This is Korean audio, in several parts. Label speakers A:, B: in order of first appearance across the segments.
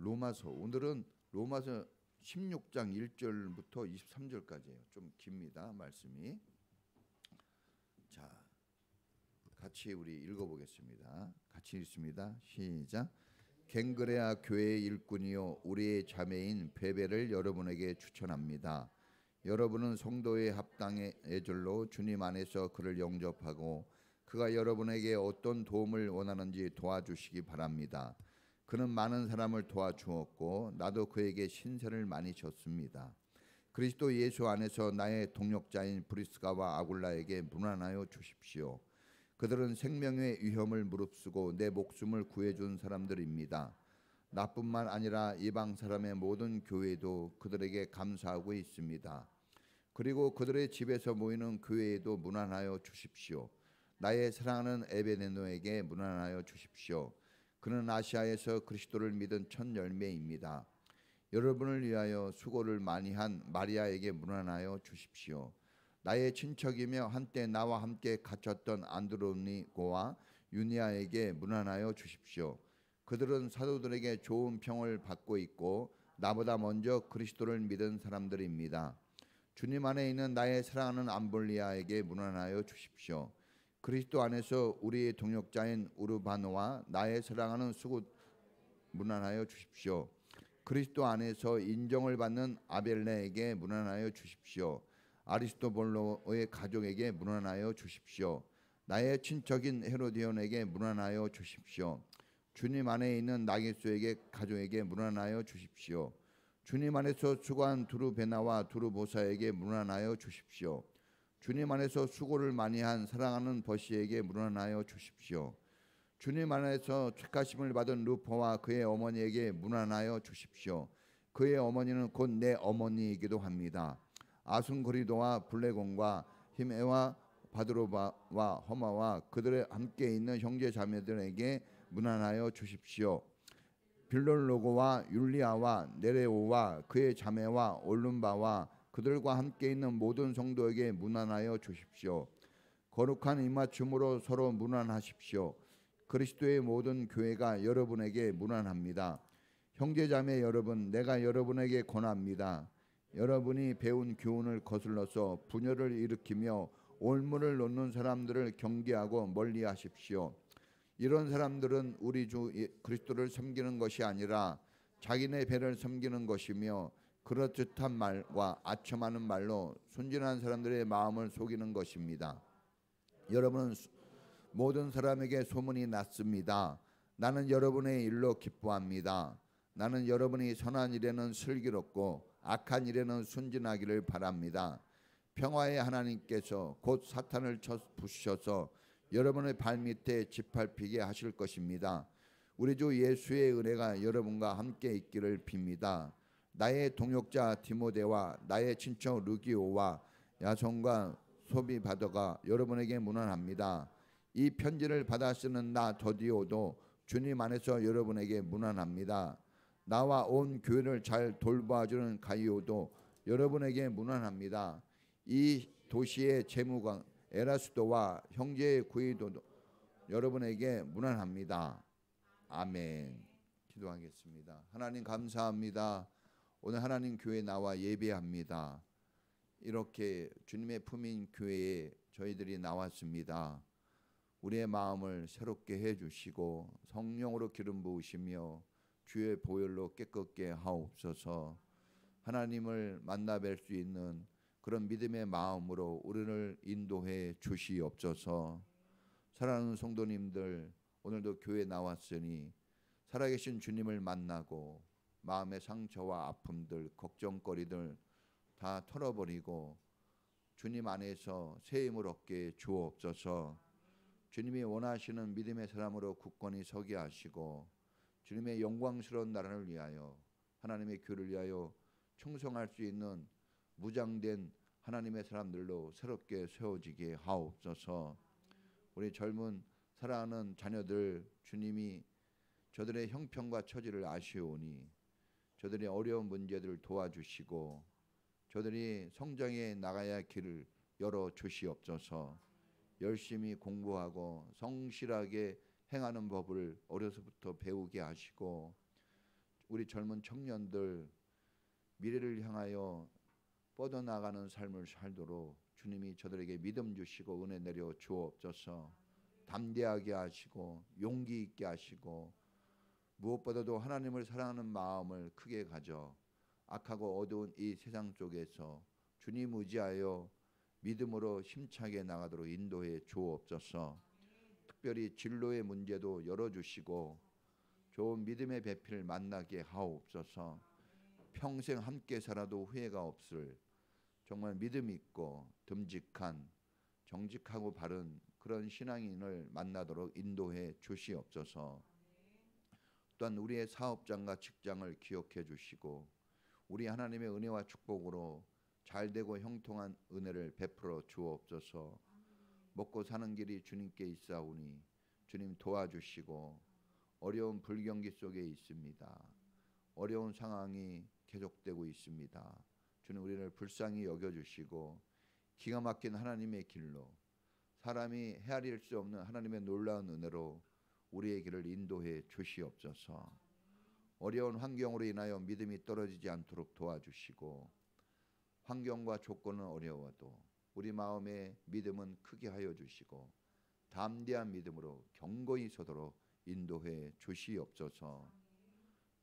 A: 로마서, 오늘은 로마서 16장 1절부터 23절까지예요. 좀 깁니다, 말씀이. 자, 같이 우리 읽어보겠습니다. 같이 읽습니다. 시작. 갱그레아 교회의 일꾼이요 우리의 자매인 베베를 여러분에게 추천합니다. 여러분은 성도의 합당의 애절로 주님 안에서 그를 영접하고 그가 여러분에게 어떤 도움을 원하는지 도와주시기 바랍니다. 그는 많은 사람을 도와주었고 나도 그에게 신세를 많이 졌습니다. 그리스도 예수 안에서 나의 동역자인 브리스가와 아굴라에게 문안하여 주십시오. 그들은 생명의 위험을 무릅쓰고 내 목숨을 구해준 사람들입니다. 나뿐만 아니라 이방 사람의 모든 교회도 그들에게 감사하고 있습니다. 그리고 그들의 집에서 모이는 교회에도 문안하여 주십시오. 나의 사랑하는 에베네노에게 문안하여 주십시오. 그는 아시아에서 그리스도를 믿은 첫 열매입니다. 여러분을 위하여 수고를 많이 한 마리아에게 문안하여 주십시오. 나의 친척이며 한때 나와 함께 갇혔던 안드로니고와 유니아에게 문안하여 주십시오. 그들은 사도들에게 좋은 평을 받고 있고 나보다 먼저 그리스도를 믿은 사람들입니다. 주님 안에 있는 나의 사랑하는 암볼리아에게 문안하여 주십시오. 그리스도 안에서 우리의 동역자인 우르바노와 나의 사랑하는 수굿 문안하여 주십시오. 그리스도 안에서 인정을 받는 아벨레에게 문안하여 주십시오. 아리스토볼로의 가족에게 문안하여 주십시오. 나의 친척인 헤로디온에게 문안하여 주십시오. 주님 안에 있는 나게수에게 가족에게 문안하여 주십시오. 주님 안에서 수고한 두루베나와 두루보사에게 문안하여 주십시오. 주님 안에서 수고를 많이 한 사랑하는 버시에게 문안하여 주십시오. 주님 안에서 책하심을 받은 루퍼와 그의 어머니에게 문안하여 주십시오. 그의 어머니는 곧 내 어머니이기도 합니다. 아순그리도와 블레곤과 히메와 바드로바와 허마와 그들의 함께 있는 형제 자매들에게 문안하여 주십시오. 빌롤로고와 율리아와 네레오와 그의 자매와 올룸바와 그들과 함께 있는 모든 성도에게 문안하여 주십시오. 거룩한 입맞춤으로 서로 문안하십시오. 그리스도의 모든 교회가 여러분에게 문안합니다. 형제자매 여러분, 내가 여러분에게 권합니다. 여러분이 배운 교훈을 거슬러서 분열을 일으키며 올무를 놓는 사람들을 경계하고 멀리하십시오. 이런 사람들은 우리 주 그리스도를 섬기는 것이 아니라 자기네 배를 섬기는 것이며 그럴듯한 말과 아첨하는 말로 순진한 사람들의 마음을 속이는 것입니다. 여러분은 모든 사람에게 소문이 났습니다. 나는 여러분의 일로 기뻐합니다. 나는 여러분이 선한 일에는 슬기롭고 악한 일에는 순진하기를 바랍니다. 평화의 하나님께서 곧 사탄을 부수셔서 여러분의 발밑에 짓밟히게 하실 것입니다. 우리 주 예수의 은혜가 여러분과 함께 있기를 빕니다. 나의 동역자 디모데와 나의 친척 루기오와 야손과 소비바더가 여러분에게 문안합니다. 이 편지를 받아 쓰는 나 더디오도 주님 안에서 여러분에게 문안합니다. 나와 온 교회를 잘 돌봐주는 가이오도 여러분에게 문안합니다. 이 도시의 재무관 에라스도와 형제의 구이도도 여러분에게 문안합니다. 아멘. 기도하겠습니다. 하나님 감사합니다. 오늘 하나님 교회 나와 예배합니다. 이렇게 주님의 품인 교회에 저희들이 나왔습니다. 우리의 마음을 새롭게 해주시고 성령으로 기름 부으시며 주의 보혈로 깨끗게 하옵소서. 하나님을 만나 뵐 수 있는 그런 믿음의 마음으로 우리를 인도해 주시옵소서. 사랑하는 성도님들, 오늘도 교회에 나왔으니 살아계신 주님을 만나고 마음의 상처와 아픔들, 걱정거리들 다 털어버리고 주님 안에서 새 힘을 얻게 주옵소서. 주님이 원하시는 믿음의 사람으로 굳건히 서게 하시고 주님의 영광스러운 나라를 위하여 하나님의 교회를 위하여 충성할 수 있는 무장된 하나님의 사람들로 새롭게 세워지게 하옵소서. 우리 젊은 사랑하는 자녀들, 주님이 저들의 형편과 처지를 아시오니 저들의 어려운 문제들을 도와주시고 저들이 성장해 나가야 할 길을 열어 주시옵소서. 열심히 공부하고 성실하게 행하는 법을 어려서부터 배우게 하시고 우리 젊은 청년들 미래를 향하여 뻗어나가는 삶을 살도록 주님이 저들에게 믿음 주시고 은혜 내려 주옵소서. 담대하게 하시고 용기 있게 하시고 무엇보다도 하나님을 사랑하는 마음을 크게 가져 악하고 어두운 이 세상 속에서 주님 의지하여 믿음으로 힘차게 나가도록 인도해 주옵소서. 특별히 진로의 문제도 열어주시고 좋은 믿음의 배필을 만나게 하옵소서. 평생 함께 살아도 후회가 없을 정말 믿음 있고 듬직한 정직하고 바른 그런 신앙인을 만나도록 인도해 주시옵소서. 또한 우리의 사업장과 직장을 기억해 주시고 우리 하나님의 은혜와 축복으로 잘되고 형통한 은혜를 베풀어 주옵소서. 먹고 사는 길이 주님께 있사오니 주님 도와주시고 어려운 불경기 속에 있습니다. 어려운 상황이 계속되고 있습니다. 주님 우리를 불쌍히 여겨주시고 기가 막힌 하나님의 길로 사람이 헤아릴 수 없는 하나님의 놀라운 은혜로 우리의 길을 인도해 주시옵소서. 어려운 환경으로 인하여 믿음이 떨어지지 않도록 도와주시고 환경과 조건은 어려워도 우리 마음의 믿음은 크게 하여 주시고 담대한 믿음으로 견고히 서도록 인도해 주시옵소서.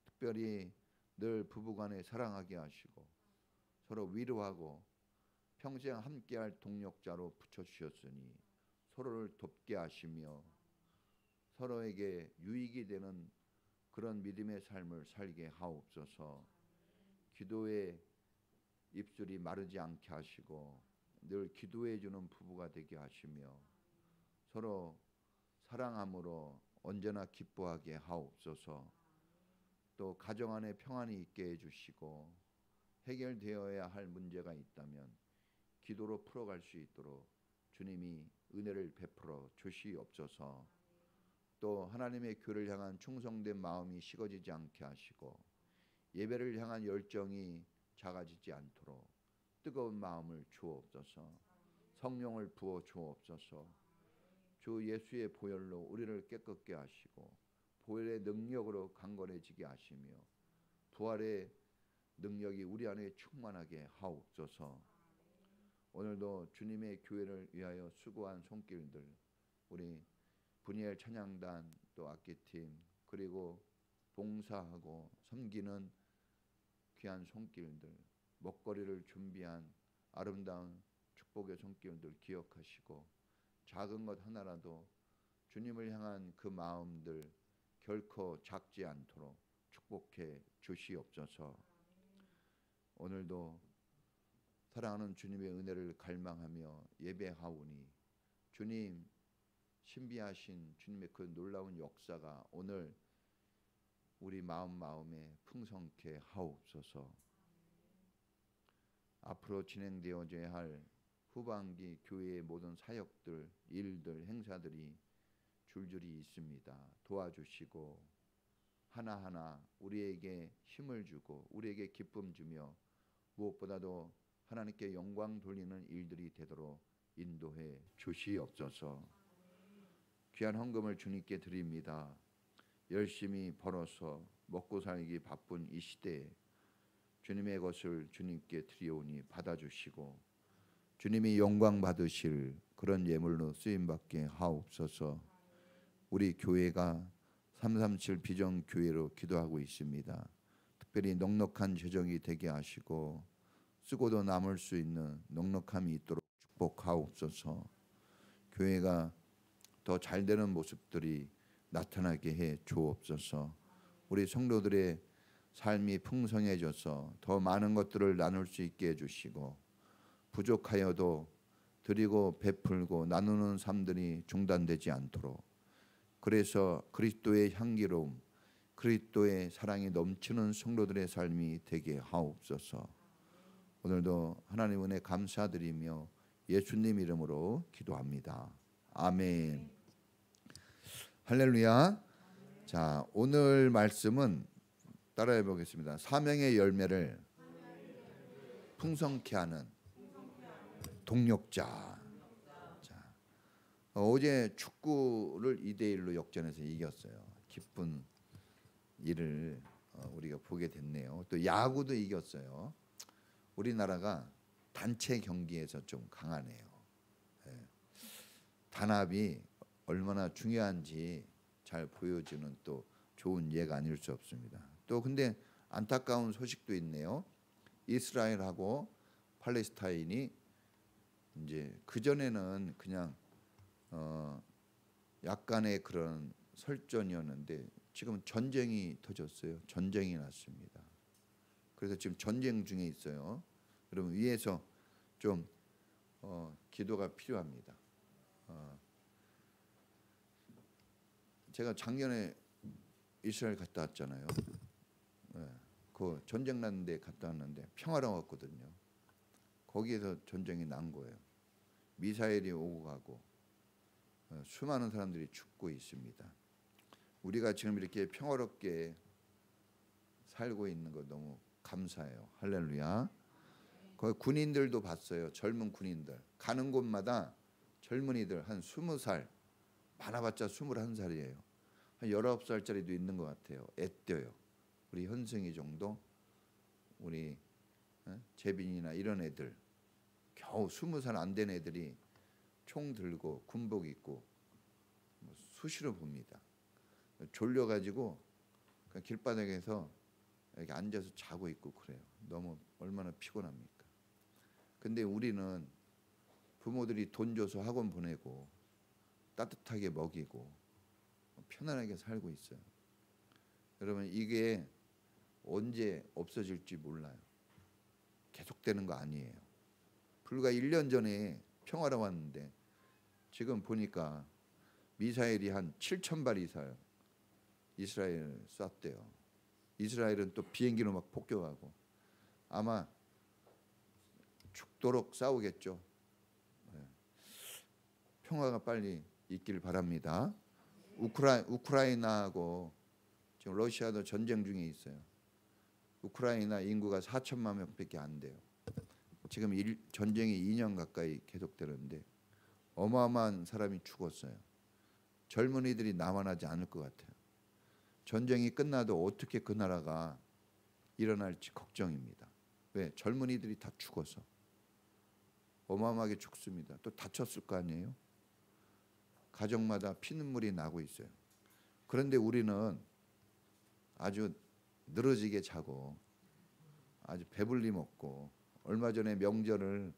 A: 특별히 늘 부부간에 사랑하게 하시고 서로 위로하고 평생 함께할 동력자로 붙여주셨으니 서로를 돕게 하시며 서로에게 유익이 되는 그런 믿음의 삶을 살게 하옵소서. 기도의 입술이 마르지 않게 하시고 늘 기도해 주는 부부가 되게 하시며 서로 사랑함으로 언제나 기뻐하게 하옵소서. 또 가정 안에 평안이 있게 해주시고 해결되어야 할 문제가 있다면 기도로 풀어갈 수 있도록 주님이 은혜를 베풀어 주시옵소서. 또 하나님의 교회를 향한 충성된 마음이 식어지지 않게 하시고 예배를 향한 열정이 작아지지 않도록 뜨거운 마음을 주옵소서. 성령을 부어 주옵소서. 주 예수의 보혈로 우리를 깨끗게 하시고 보혈의 능력으로 강건해지게 하시며 부활의 능력이 우리 안에 충만하게 하옵소서. 오늘도 주님의 교회를 위하여 수고한 손길들 우리 분이엘 찬양단 또 악기팀 그리고 봉사하고 섬기는 귀한 손길들 먹거리를 준비한 아름다운 축복의 손길들 기억하시고 작은 것 하나라도 주님을 향한 그 마음들 결코 작지 않도록 축복해 주시옵소서. 오늘도 사랑하는 주님의 은혜를 갈망하며 예배하오니 주님 신비하신 주님의 그 놀라운 역사가 오늘 우리 마음에 풍성케 하옵소서. 앞으로 진행되어져야 할 후반기 교회의 모든 사역들, 일들, 행사들이 줄줄이 있습니다. 도와주시고 하나하나 우리에게 힘을 주고 우리에게 기쁨 주며 무엇보다도 하나님께 영광 돌리는 일들이 되도록 인도해 주시옵소서. 귀한 헌금을 주님께 드립니다. 열심히 벌어서 먹고 살기 바쁜 이 시대에 주님의 것을 주님께 드리오니 받아주시고 주님이 영광 받으실 그런 예물로 쓰임받게 하옵소서. 우리 교회가 337 비전 교회로 기도하고 있습니다. 특별히 넉넉한 재정이 되게 하시고 쓰고도 남을 수 있는 넉넉함이 있도록 축복하옵소서. 교회가 더 잘되는 모습들이 나타나게 해 주옵소서. 우리 성도들의 삶이 풍성해져서 더 많은 것들을 나눌 수 있게 해주시고 부족하여도 드리고 베풀고 나누는 삶들이 중단되지 않도록 그래서 그리스도의 향기로움 그리스도의 사랑이 넘치는 성도들의 삶이 되게 하옵소서. 오늘도 하나님 은혜 감사드리며 예수님 이름으로 기도합니다. 아멘. 할렐루야. 자, 오늘 말씀은 따라해 보겠습니다. 사명의 열매를 풍성케 하는 동력자. 자, 어제 축구를 2대1로 역전해서 이겼어요. 기쁜 일을 우리가 보게 됐네요. 또 야구도 이겼어요. 우리나라가 단체 경기에서 좀 강하네요. 예. 단합이 얼마나 중요한지 잘 보여주는 또 좋은 예가 아닐 수 없습니다. 또 근데 안타까운 소식도 있네요. 이스라엘하고 팔레스타인이 이제 그 전에는 그냥 약간의 그런 설전이었는데 지금 전쟁이 터졌어요. 전쟁이 났습니다. 그래서 지금 전쟁 중에 있어요. 여러분 위에서 좀 기도가 필요합니다. 제가 작년에 이스라엘 갔다 왔잖아요. 그 전쟁 났는데 갔다 왔는데 평화로웠거든요. 거기에서 전쟁이 난 거예요. 미사일이 오고 가고 수많은 사람들이 죽고 있습니다. 우리가 지금 이렇게 평화롭게 살고 있는 거 너무 감사해요. 할렐루야. 거기 군인들도 봤어요. 젊은 군인들 가는 곳마다 젊은이들 한 20살, 많아봤자 21살이에요. 한 19살짜리도 있는 것 같아요. 애떼요. 우리 현승이 정도, 우리 재빈이나 이런 애들 겨우 20살 안 된 애들이 총 들고 군복 입고 수시로 봅니다. 졸려가지고 길바닥에서 이렇게 앉아서 자고 있고 그래요. 너무 얼마나 피곤합니까? 근데 우리는 부모들이 돈 줘서 학원 보내고 따뜻하게 먹이고 편안하게 살고 있어요. 여러분 이게 언제 없어질지 몰라요. 계속되는 거 아니에요. 불과 1년 전에 평화로웠는데 지금 보니까 미사일이 한 7,000발 이상 이스라엘 쐈대요. 이스라엘은 또 비행기로 막 폭격하고 아마 죽도록 싸우겠죠. 평화가 빨리 있길 바랍니다. 우크라이나하고 지금 러시아도 전쟁 중에 있어요. 우크라이나 인구가 4천만 명밖에 안 돼요. 지금 전쟁이 2년 가까이 계속되는데 어마어마한 사람이 죽었어요. 젊은이들이 남아나지 않을 것 같아요. 전쟁이 끝나도 어떻게 그 나라가 일어날지 걱정입니다. 왜? 젊은이들이 다 죽어서 어마어마하게 죽습니다. 또 다쳤을 거 아니에요. 가정마다 피눈물이 나고 있어요. 그런데 우리는 아주 늘어지게 자고 아주 배불리 먹고 얼마 전에 명절을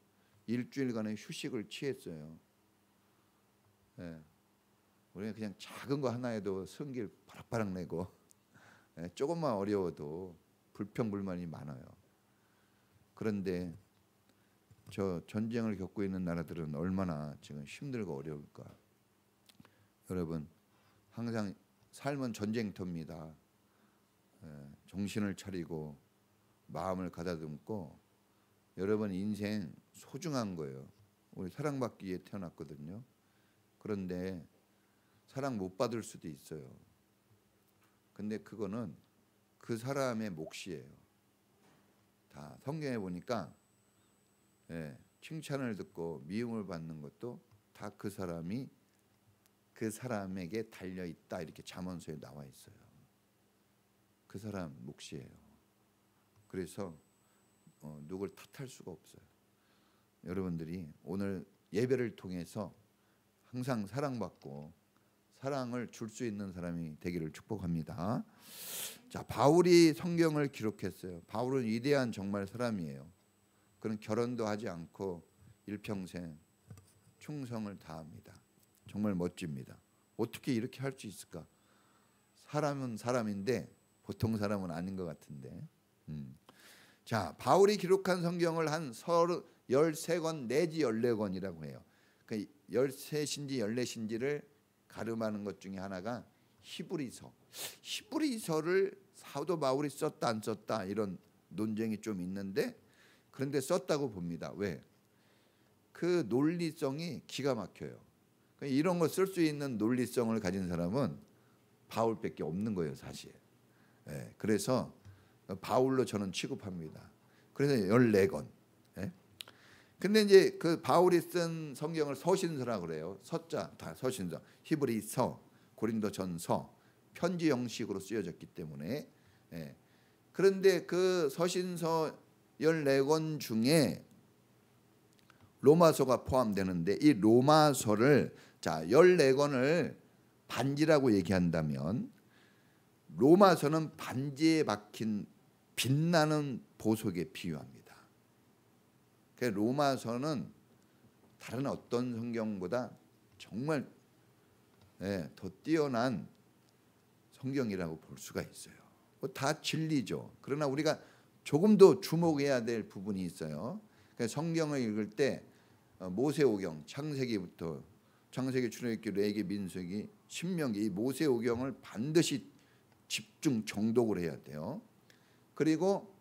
A: 일주일간의 휴식을 취했어요. 우리는 그냥 작은 거 하나에도 성질 바락바락 내고 조금만 어려워도 불평불만이 많아요. 그런데 저 전쟁을 겪고 있는 나라들은 얼마나 지금 힘들고 어려울까. 여러분 항상 삶은 전쟁터입니다. 정신을 차리고 마음을 가다듬고 여러분 인생 소중한 거예요. 우리 사랑받기 위해 태어났거든요. 그런데 사랑 못 받을 수도 있어요. 근데 그거는 그 사람의 몫이에요. 다 성경에 보니까 칭찬을 듣고 미움을 받는 것도 다 그 사람이 그 사람에게 달려 있다 이렇게 잠언서에 나와 있어요. 그 사람 몫이에요. 그래서 누굴 탓할 수가 없어요. 여러분들이 오늘 예배를 통해서 항상 사랑받고 사랑을 줄 수 있는 사람이 되기를 축복합니다. 자, 바울이 성경을 기록했어요. 바울은 위대한 정말 사람이에요. 그는 결혼도 하지 않고 일평생 충성을 다합니다. 정말 멋집니다. 어떻게 이렇게 할 수 있을까? 사람은 사람인데 보통 사람은 아닌 것 같은데. 자, 바울이 기록한 성경을 한 13권 내지 14권이라고 해요. 그러니까 13신지 14신지를 가름하는 것 중에 하나가 히브리서. 히브리서를 사도 바울이 썼다 안 썼다 이런 논쟁이 좀 있는데 그런데 썼다고 봅니다. 왜? 그 논리성이 기가 막혀요. 이런 거 쓸 수 있는 논리성을 가진 사람은 바울밖에 없는 거예요, 사실. 그래서 바울로 저는 취급합니다. 그래서 14권. 근데 이제 그 바울이 쓴 성경을 서신서라고 그래요. 서자 다 서신서. 히브리서, 고린도전서 편지 형식으로 쓰여졌기 때문에 그런데 그 서신서 14권 중에 로마서가 포함되는데 이 로마서를 14권을 반지라고 얘기한다면 로마서는 반지에 박힌 빛나는 보석에 비유합니다. 그러니까 로마서는 다른 어떤 성경보다 정말 더 뛰어난 성경이라고 볼 수가 있어요. 다 진리죠. 그러나 우리가 조금 더 주목해야 될 부분이 있어요. 그러니까 성경을 읽을 때 모세오경, 창세기부터 창세기, 출애굽기, 레위기, 민수기, 신명기 이 모세오경을 반드시 집중 정독을 해야 돼요. 그리고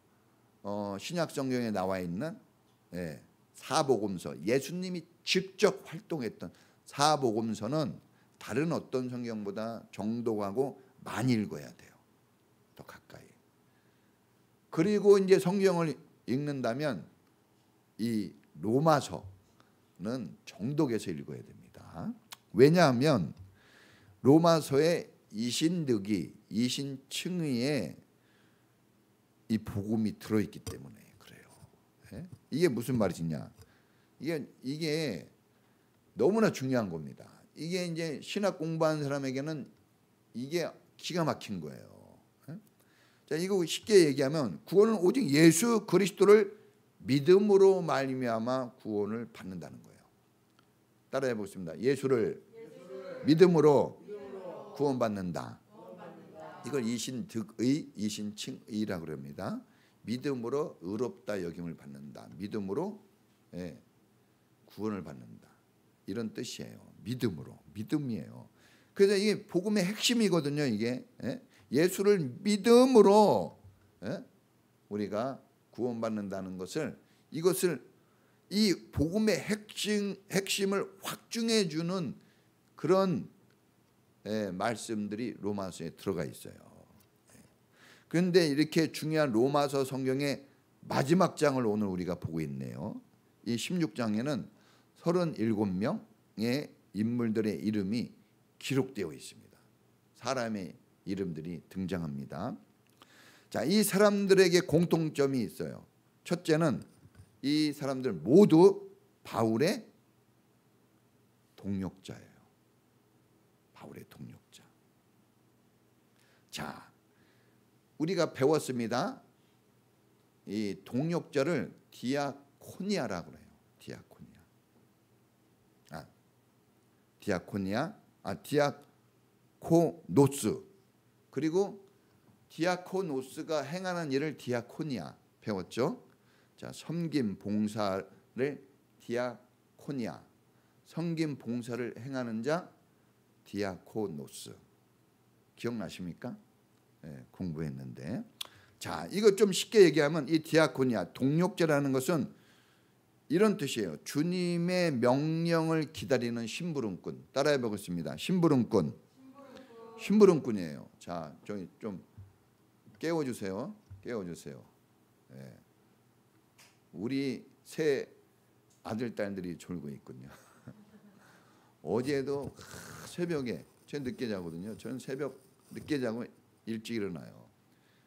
A: 신약 성경에 나와 있는 사복음서, 예수님이 직접 활동했던 사복음서는 다른 어떤 성경보다 정독하고 많이 읽어야 돼요. 더 가까이. 그리고 이제 성경을 읽는다면 이 로마서는 정독해서 읽어야 됩니다. 왜냐하면 로마서의 이신득이, 이신층의에 이 복음이 들어있기 때문에 그래요. 이게 무슨 말이냐? 이게 너무나 중요한 겁니다. 이게 이제 신학 공부하는 사람에게는 이게 기가 막힌 거예요. 자, 이거 쉽게 얘기하면 구원은 오직 예수 그리스도를 믿음으로 말미암아 구원을 받는다는 거예요. 따라해 보겠습니다. 예수를 믿음으로 구원받는다. 이걸 이신득의, 이신칭의라고 합니다. 믿음으로 의롭다 여김을 받는다. 믿음으로 구원을 받는다. 이런 뜻이에요. 믿음으로, 믿음이에요. 그래서 이게 복음의 핵심이거든요. 이게 예수를 믿음으로 우리가 구원받는다는 것을, 이것을 이 복음의 핵심을 확증해 주는 그런 말씀들이 로마서에 들어가 있어요. 그런데 이렇게 중요한 로마서 성경의 마지막 장을 오늘 우리가 보고 있네요. 이 16장에는 37명의 인물들의 이름이 기록되어 있습니다. 사람의 이름들이 등장합니다. 자, 이 사람들에게 공통점이 있어요. 첫째는 이 사람들 모두 바울의 동역자예요. 바울의 동역자. 자, 우리가 배웠습니다. 이 동역자를 디아코니아라고 해요. 디아코노스. 그리고 디아코노스가 행하는 일을 디아코니아 배웠죠. 자, 섬김 봉사를 디아코니아, 섬김 봉사를 행하는 자 디아코노스. 기억나십니까? 공부했는데. 자, 이거 좀 쉽게 얘기하면 이 디아코니아, 동역자라는 것은 이런 뜻이에요. 주님의 명령을 기다리는 심부름꾼. 따라해 보겠습니다. 심부름꾼이에요. 자, 저기 좀 깨워주세요. 우리 새 아들 딸들이 졸고 있군요. 어제도 새벽에, 저는 늦게 자거든요. 저는 새벽 늦게 자고 일찍 일어나요.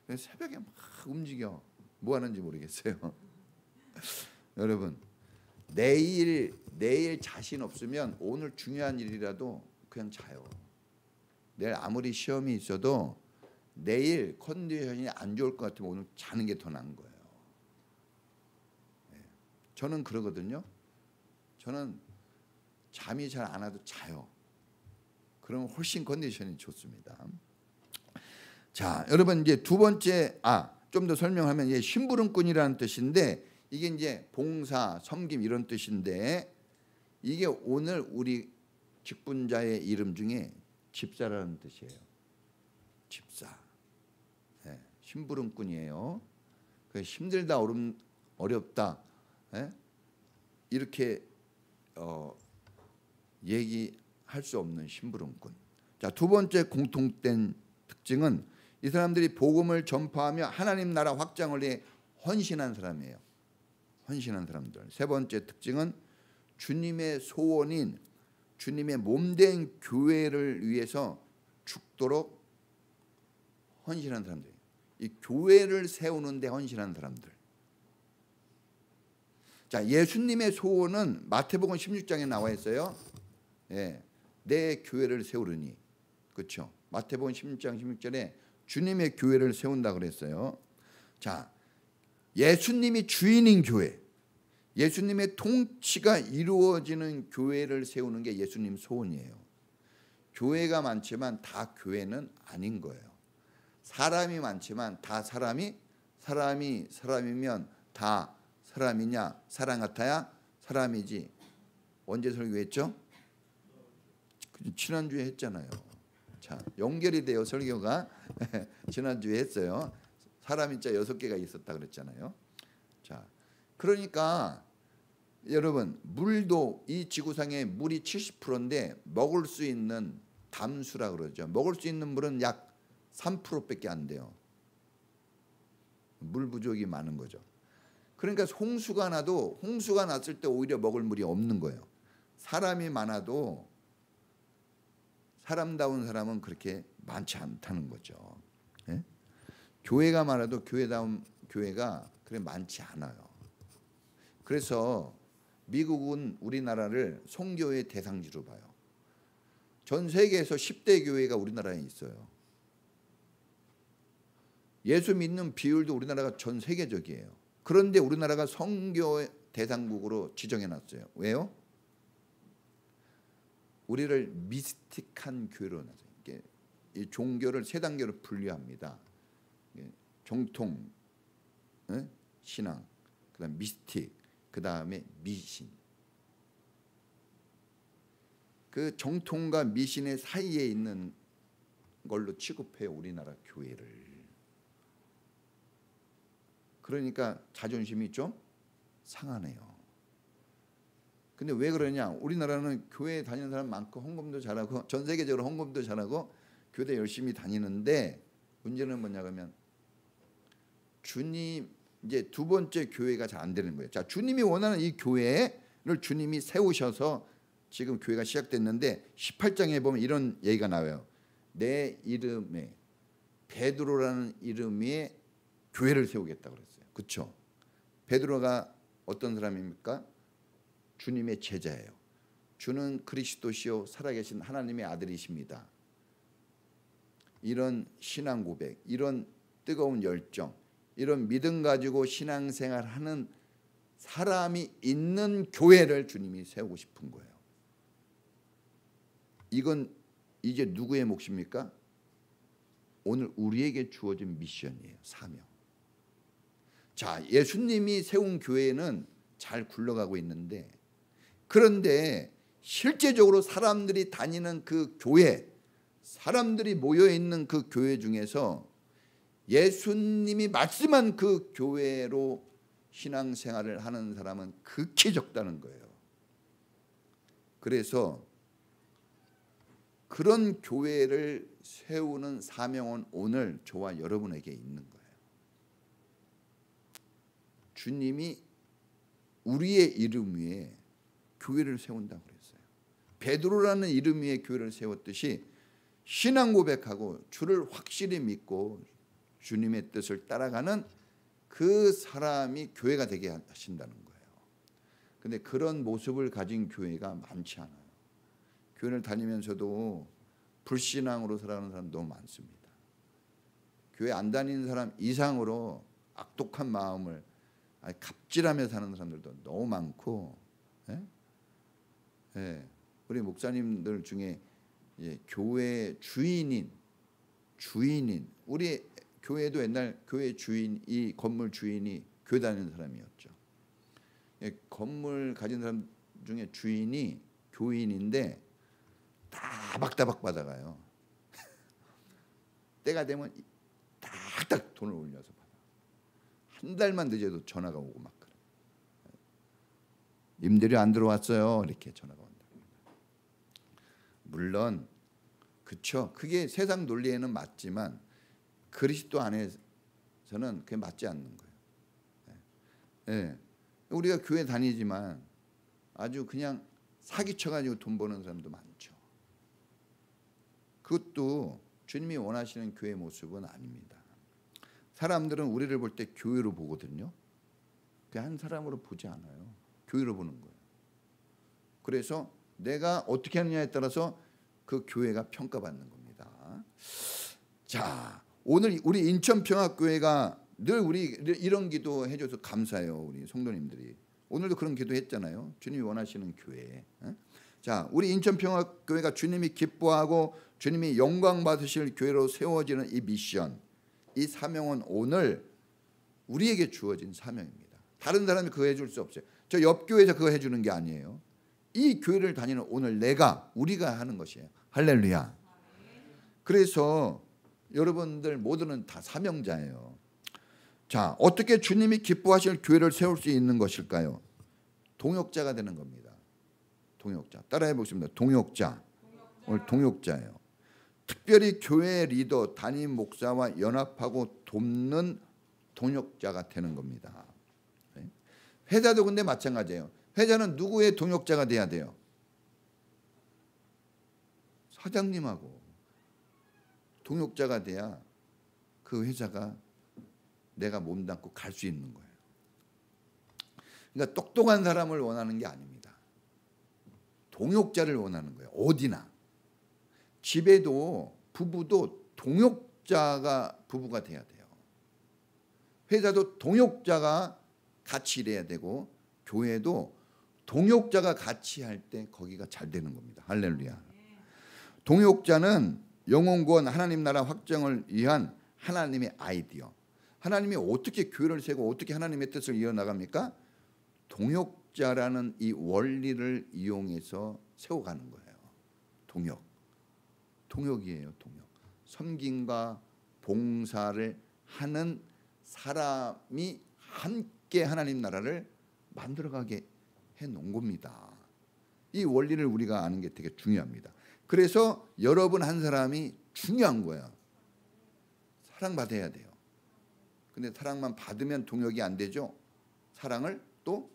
A: 그래서 새벽에 막 움직여. 뭐 하는지 모르겠어요. 여러분, 내일 자신 없으면 오늘 중요한 일이라도 그냥 자요. 내일 아무리 시험이 있어도 내일 컨디션이 안 좋을 것 같으면 오늘 자는 게 더 나은 거예요. 저는 그러거든요. 저는 잠이 잘 안 와도 자요. 그러면 훨씬 컨디션이 좋습니다. 자, 여러분, 이제 두 번째, 좀 더 설명하면 이게 심부름꾼이라는 뜻인데, 이게 이제 봉사, 섬김 이런 뜻인데, 이게 오늘 우리 직분자의 이름 중에 집사라는 뜻이에요. 집사. 심부름꾼이에요. 힘들다, 어렵다, 이렇게 얘기할 수 없는 심부름꾼. 자, 두 번째 공통된 특징은 이 사람들이 복음을 전파하며 하나님 나라 확장을 위해 헌신한 사람이에요. 헌신한 사람들. 세 번째 특징은 주님의 소원인 주님의 몸된 교회를 위해서 죽도록 헌신한 사람들. 이 교회를 세우는 데 헌신한 사람들. 자, 예수님의 소원은 마태복음 16장에 나와 있어요. 예, 내 교회를 세우르니. 그렇죠? 마태복음 16장 16절에 주님의 교회를 세운다 그랬어요. 자, 예수님이 주인인 교회, 예수님의 통치가 이루어지는 교회를 세우는 게 예수님 소원이에요. 교회가 많지만 다 교회는 아닌 거예요. 사람이 많지만 다 사람이면 다 사람이냐? 사람 같아야 사람이지. 언제 설교했죠? 지난주에 했잖아요. 자, 연결이 돼요. 설교가 지난주에 했어요. 사람이 자 6개가 있었다 그랬잖아요. 자, 그러니까 여러분, 물도 이 지구상의 물이 70%인데 먹을 수 있는 담수라 그러죠. 먹을 수 있는 물은 약 3%밖에 안 돼요. 물 부족이 많은 거죠. 그러니까 홍수가 났을 때 오히려 먹을 물이 없는 거예요. 사람이 많아도 사람다운 사람은 그렇게 많지 않다는 거죠. 예? 교회가 많아도 교회다운 교회가 그렇게 많지 않아요. 그래서 미국은 우리나라를 선교의 대상지로 봐요. 전 세계에서 10대 교회가 우리나라에 있어요. 예수 믿는 비율도 우리나라가 전 세계적이에요. 그런데 우리나라가 선교의 대상국으로 지정해놨어요. 왜요? 우리를 미스틱한 교회로 놨어요. 이 종교를 3단계로 분류합니다. 정통, 신앙, 그다음 미스틱, 그다음에 미신. 그 정통과 미신의 사이에 있는 걸로 취급해요, 우리나라 교회를. 그러니까 자존심이 좀 상하네요. 근데 왜 그러냐? 우리나라는 교회 다니는 사람 많고 헌금도 잘하고 전 세계적으로 헌금도 잘하고 교회 열심히 다니는데 문제는 뭐냐 그러면 주님 이제 두 번째 교회가 잘 안 되는 거예요. 자, 주님이 원하는 이 교회를 주님이 세우셔서 지금 교회가 시작됐는데 18장에 보면 이런 얘기가 나와요. 내 이름에 베드로라는 이름의 교회를 세우겠다 그랬어요. 그렇죠? 베드로가 어떤 사람입니까? 주님의 제자예요. 주는 그리스도시요 살아계신 하나님의 아들이십니다. 이런 신앙 고백, 이런 뜨거운 열정, 이런 믿음 가지고 신앙생활하는 사람이 있는 교회를 주님이 세우고 싶은 거예요. 이건 이제 누구의 몫입니까? 오늘 우리에게 주어진 미션이에요. 사명. 자, 예수님이 세운 교회는 잘 굴러가고 있는데 그런데 실제적으로 사람들이 다니는 그 교회, 사람들이 모여있는 그 교회 중에서 예수님이 말씀한 그 교회로 신앙생활을 하는 사람은 극히 적다는 거예요. 그래서 그런 교회를 세우는 사명은 오늘 저와 여러분에게 있는 거예요. 주님이 우리의 이름 위에 교회를 세운다고 그랬어요. 베드로라는 이름 위에 교회를 세웠듯이 신앙 고백하고 주를 확실히 믿고 주님의 뜻을 따라가는 그 사람이 교회가 되게 하신다는 거예요. 그런데 그런 모습을 가진 교회가 많지 않아요. 교회를 다니면서도 불신앙으로 살아가는 사람 너무 많습니다. 교회 안 다니는 사람 이상으로 악독한 마음을 갑질하며 사는 사람들도 너무 많고, 우리 목사님들 중에 교회 주인인 우리 교회도 옛날 교회 주인, 이 건물 주인이 교회 다니는 사람이었죠. 건물 가진 사람 중에 주인이 교인인데 따박따박 받아가요. 때가 되면 딱딱 돈을 올려서 받아. 한 달만 늦어도 전화가 오고 막 그래. 임대료 안 들어왔어요. 이렇게 전화가 온다. 물론 그렇죠. 그게 세상 논리에는 맞지만 그리스도 안에서는 그게 맞지 않는 거예요. 우리가 교회 다니지만 아주 그냥 사기쳐가지고 돈 버는 사람도 많죠. 그것도 주님이 원하시는 교회 모습은 아닙니다. 사람들은 우리를 볼 때 교회로 보거든요. 그 한 사람으로 보지 않아요. 교회로 보는 거예요. 그래서 내가 어떻게 하느냐에 따라서 그 교회가 평가받는 겁니다. 자, 오늘 우리 인천평화교회가 늘 우리 이런 기도 해줘서 감사해요. 우리 성도님들이 오늘도 그런 기도했잖아요. 주님이 원하시는 교회. 자, 우리 인천평화교회가 주님이 기뻐하고 주님이 영광 받으실 교회로 세워지는 이 미션, 이 사명은 오늘 우리에게 주어진 사명입니다. 다른 사람이 그거 해줄 수 없어요. 저 옆 교회에서 그거 해주는 게 아니에요. 이 교회를 다니는 오늘 우리가 하는 것이에요. 할렐루야. 그래서 여러분들 모두는 다 사명자예요. 자, 어떻게 주님이 기뻐하실 교회를 세울 수 있는 것일까요? 동역자가 되는 겁니다. 동역자. 따라해 보겠습니다. 동역자. 오늘 동역자예요. 특별히 교회 리더, 담임 목사와 연합하고 돕는 동역자가 되는 겁니다. 회사도 근데 마찬가지예요. 회사는 누구의 동역자가 돼야 돼요? 사장님하고 동역자가 돼야 그 회사가 내가 몸담고 갈 수 있는 거예요. 그러니까 똑똑한 사람을 원하는 게 아닙니다. 동역자를 원하는 거예요. 어디나. 집에도 부부도 동역자가 부부가 돼야 돼요. 회사도 동역자가 같이 일해야 되고 교회도 동역자가 같이 할 때 거기가 잘 되는 겁니다. 할렐루야. 동역자는 영혼 구원, 하나님 나라 확정을 위한 하나님의 아이디어. 하나님이 어떻게 교회를 세고 어떻게 하나님의 뜻을 이어나갑니까? 동역자라는 이 원리를 이용해서 세워가는 거예요. 동역이에요. 동역. 섬김과 봉사를 하는 사람이 함께 하나님 나라를 만들어가게 해놓은 겁니다. 이 원리를 우리가 아는 게 되게 중요합니다. 그래서 여러분 한 사람이 중요한 거예요. 사랑받아야 돼요. 근데 사랑만 받으면 동역이 안 되죠. 사랑을 또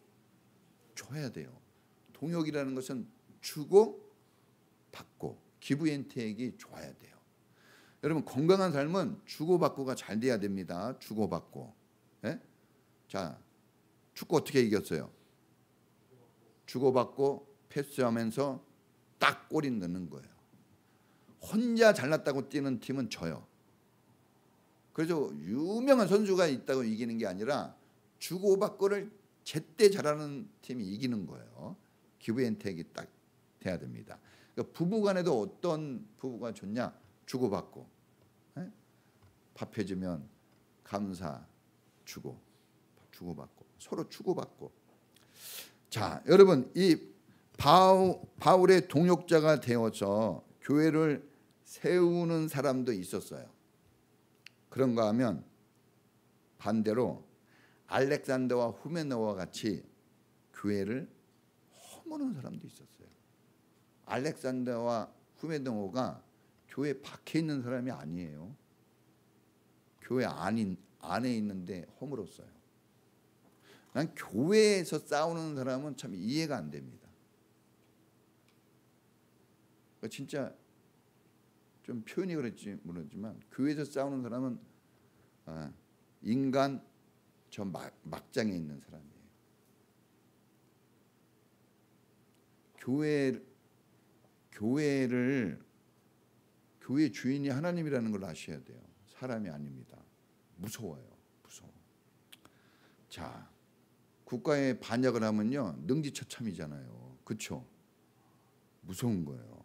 A: 줘야 돼요. 동역이라는 것은 주고 받고 기브앤테이크가 좋아야 돼요. 여러분 건강한 삶은 주고받고가 잘 돼야 됩니다. 주고받고. 예? 자, 축구 어떻게 이겼어요? 주고받고 패스하면서 딱 골이 넣는 거예요. 혼자 잘났다고 뛰는 팀은 져요. 그래서 유명한 선수가 있다고 이기는 게 아니라 주고받고를 제때 잘하는 팀이 이기는 거예요. 기브앤테이크가 딱 돼야 됩니다. 그러니까 부부간에도 어떤 부부가 좋냐? 주고받고. 예? 밥 해주면 감사 주고받고 서로 주고받고. 자, 여러분 이 바울의 동역자가 되어서 교회를 세우는 사람도 있었어요. 그런가 하면 반대로 알렉산더와 후메네오와 같이 교회를 허무는 사람도 있었어요. 알렉산더와 후메네오가 교회 밖에 있는 사람이 아니에요. 교회 안에 있는데 허물었어요. 난 교회에서 싸우는 사람은 참 이해가 안 됩니다. 진짜 좀 표현이 그랬지 모르지만 교회에서 싸우는 사람은 인간 저 막장에 있는 사람이에요. 교회 주인이 하나님이라는 걸 아셔야 돼요. 사람이 아닙니다. 무서워요. 무서워. 자, 국가에 반역을 하면요 능지처참이잖아요. 그렇죠? 무서운 거예요.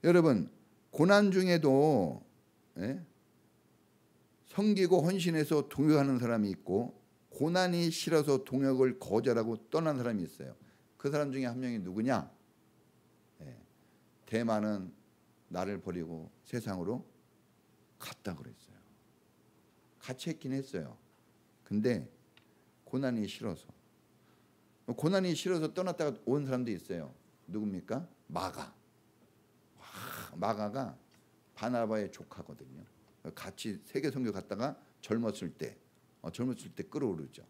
A: 여러분 고난 중에도 섬기고 헌신해서 동역하는 사람이 있고 고난이 싫어서 동역을 거절하고 떠난 사람이 있어요. 그 사람 중에 한 명이 누구냐? 대만은 나를 버리고 세상으로 갔다 그랬어요. 같이 했긴 했어요. 근데 고난이 싫어서 떠났다가 온 사람도 있어요. 누굽니까? 마가가 바나바의 조카거든요. 같이 세계 선교 갔다가 젊었을 때 끌어오르죠.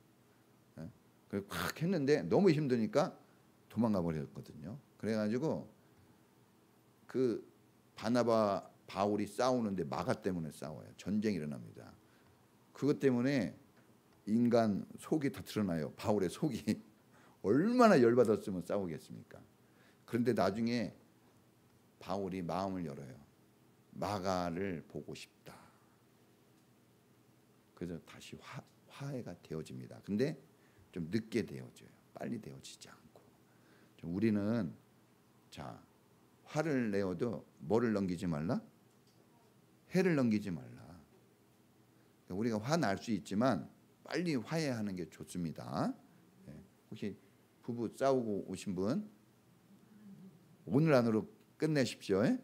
A: 그래서 팍 했는데 너무 힘드니까 도망가 버렸거든요. 그래가지고 그 바나바 바울이 싸우는데 마가 때문에 싸워요. 전쟁이 일어납니다. 그것 때문에 인간 속이 다 드러나요. 바울의 속이 얼마나 열받았으면 싸우겠습니까? 그런데 나중에 바울이 마음을 열어요. 마가를 보고 싶다. 그래서 다시 화해가 되어집니다. 근데 좀 늦게 되어져요. 빨리 되어지지 않고. 우리는 자, 화를 내어도 뭐를 넘기지 말라? 해를 넘기지 말라. 우리가 화날 수 있지만 빨리 화해하는 게 좋습니다. 혹시 부부 싸우고 오신 분 오늘 안으로 끝내십시오.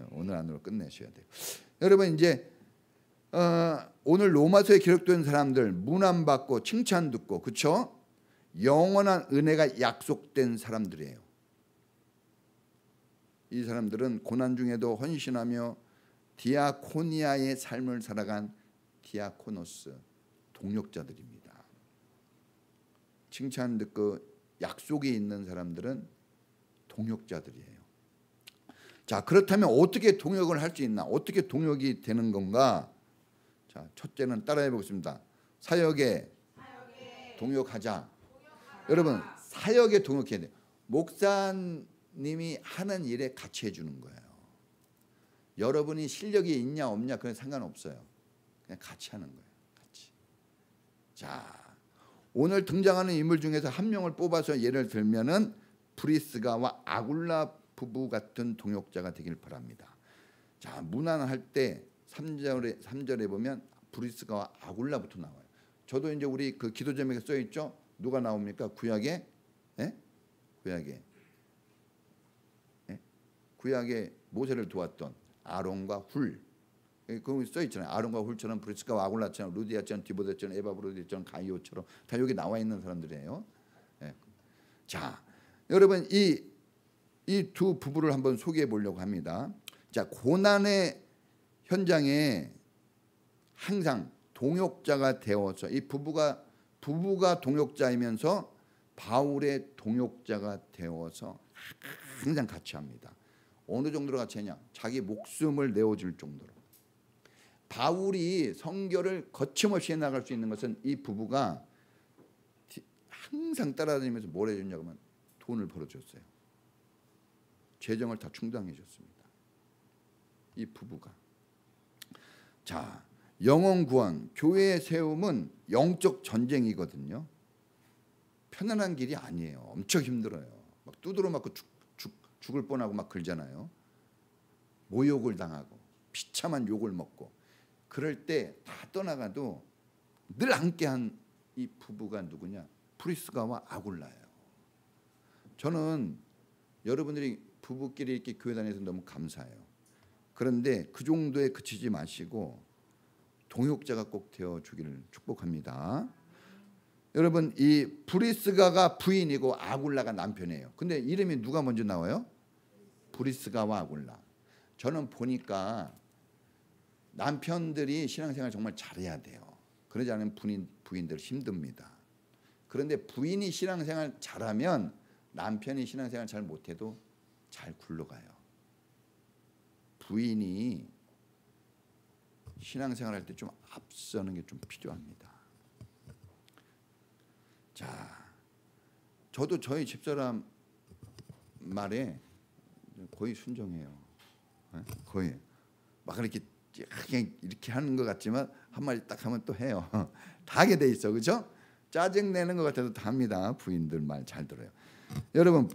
A: 오늘 안으로 끝내셔야 돼요. 여러분 이제 오늘 로마서에 기록된 사람들 문안받고 칭찬 듣고 그렇죠? 영원한 은혜가 약속된 사람들이에요. 이 사람들은 고난 중에도 헌신하며 디아코니아의 삶을 살아간 디아코노스 동역자들입니다. 칭찬 듣고 약속이 있는 사람들은 동역자들이에요. 자, 그렇다면 어떻게 동역을 할 수 있나? 어떻게 동역이 되는 건가? 자, 첫째는 따라해 보겠습니다. 사역에 동역하자. 여러분, 사역에 동역해야 돼요. 목사님이 하는 일에 같이 해주는 거예요. 여러분이 실력이 있냐 없냐 그건 상관없어요. 그냥 같이 하는 거예요. 같이. 자, 오늘 등장하는 인물 중에서 한 명을 뽑아서 예를 들면은 브리스가와 아굴라 부부 같은 동역자가 되길 바랍니다. 자, 문안할 때 3절에 보면 브리스가와 아굴라부터 나와요. 저도 이제 우리 그 기도 제목에 써 있죠. 누가 나옵니까? 구약에 모세를 도왔던 아론과 훌. 거기 써 있잖아요. 아론과 훌처럼 브리스가와 아굴라처럼 루디아처럼 디보데처럼 에바브로디처럼 가이오처럼 다 여기 나와 있는 사람들이에요. 자, 여러분 이 두 부부를 한번 소개해 보려고 합니다. 자, 고난의 현장에 항상 동역자가 되어서 이 부부가 동역자이면서 바울의 동역자가 되어서 항상 같이 합니다. 어느 정도로 같이 하냐? 자기 목숨을 내어줄 정도로. 바울이 선교를 거침없이 해나갈 수 있는 것은 이 부부가 항상 따라다니면서 뭘 해줬냐고 하면 돈을 벌어줬어요. 재정을 다 충당해 줬습니다. 이 부부가. 자, 영혼 구원, 교회의 세움은 영적 전쟁이거든요. 편안한 길이 아니에요. 엄청 힘들어요. 막 두드러 맞고 죽을 뻔하고 막 그러잖아요. 모욕을 당하고 비참한 욕을 먹고 그럴 때 다 떠나가도 늘 함께한 이 부부가 누구냐? 브리스가와 아굴라예요. 저는 여러분들이 부부끼리 이렇게 교회 다녀서 너무 감사해요. 그런데 그 정도에 그치지 마시고 동역자가 꼭 되어주기를 축복합니다. 여러분 이 브리스가가 부인이고 아굴라가 남편이에요. 근데 이름이 누가 먼저 나와요? 브리스가와 아굴라. 저는 보니까 남편들이 신앙생활 정말 잘해야 돼요. 그러지 않으면 부인들 힘듭니다. 그런데 부인이 신앙생활 잘하면 남편이 신앙생활 잘 못해도 잘 굴러가요. 부인이 신앙생활 할 때 좀 앞서는 게 좀 필요합니다. 자, 저도 저희 집사람 말에 거의 순종해요. 거의 막 이렇게 하는 것 같지만 한마디 딱 하면 또 해요. 다 하게 돼 있어, 그렇죠? 짜증 내는 것 같아도 다 합니다. 부인들 말 잘 들어요. 여러분,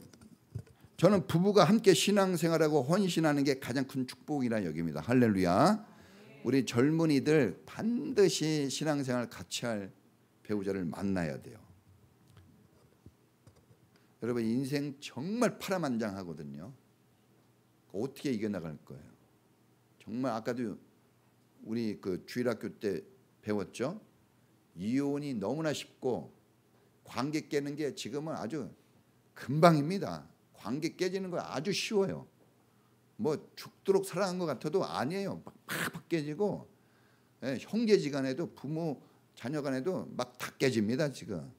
A: 저는 부부가 함께 신앙생활하고 헌신하는 게 가장 큰 축복이라 여깁니다. 할렐루야. 우리 젊은이들 반드시 신앙생활 같이 할 배우자를 만나야 돼요. 여러분 인생 정말 파란만장하거든요. 어떻게 이겨나갈 거예요? 정말 아까도 우리 그 주일학교 때 배웠죠. 이혼이 너무나 쉽고 관계 깨는 게 지금은 아주 금방입니다. 관계 깨지는 거 아주 쉬워요. 뭐 죽도록 사랑한 것 같아도 아니에요. 막 팍팍 깨지고 형제지간에도 부모 자녀간에도 막 다 깨집니다. 지금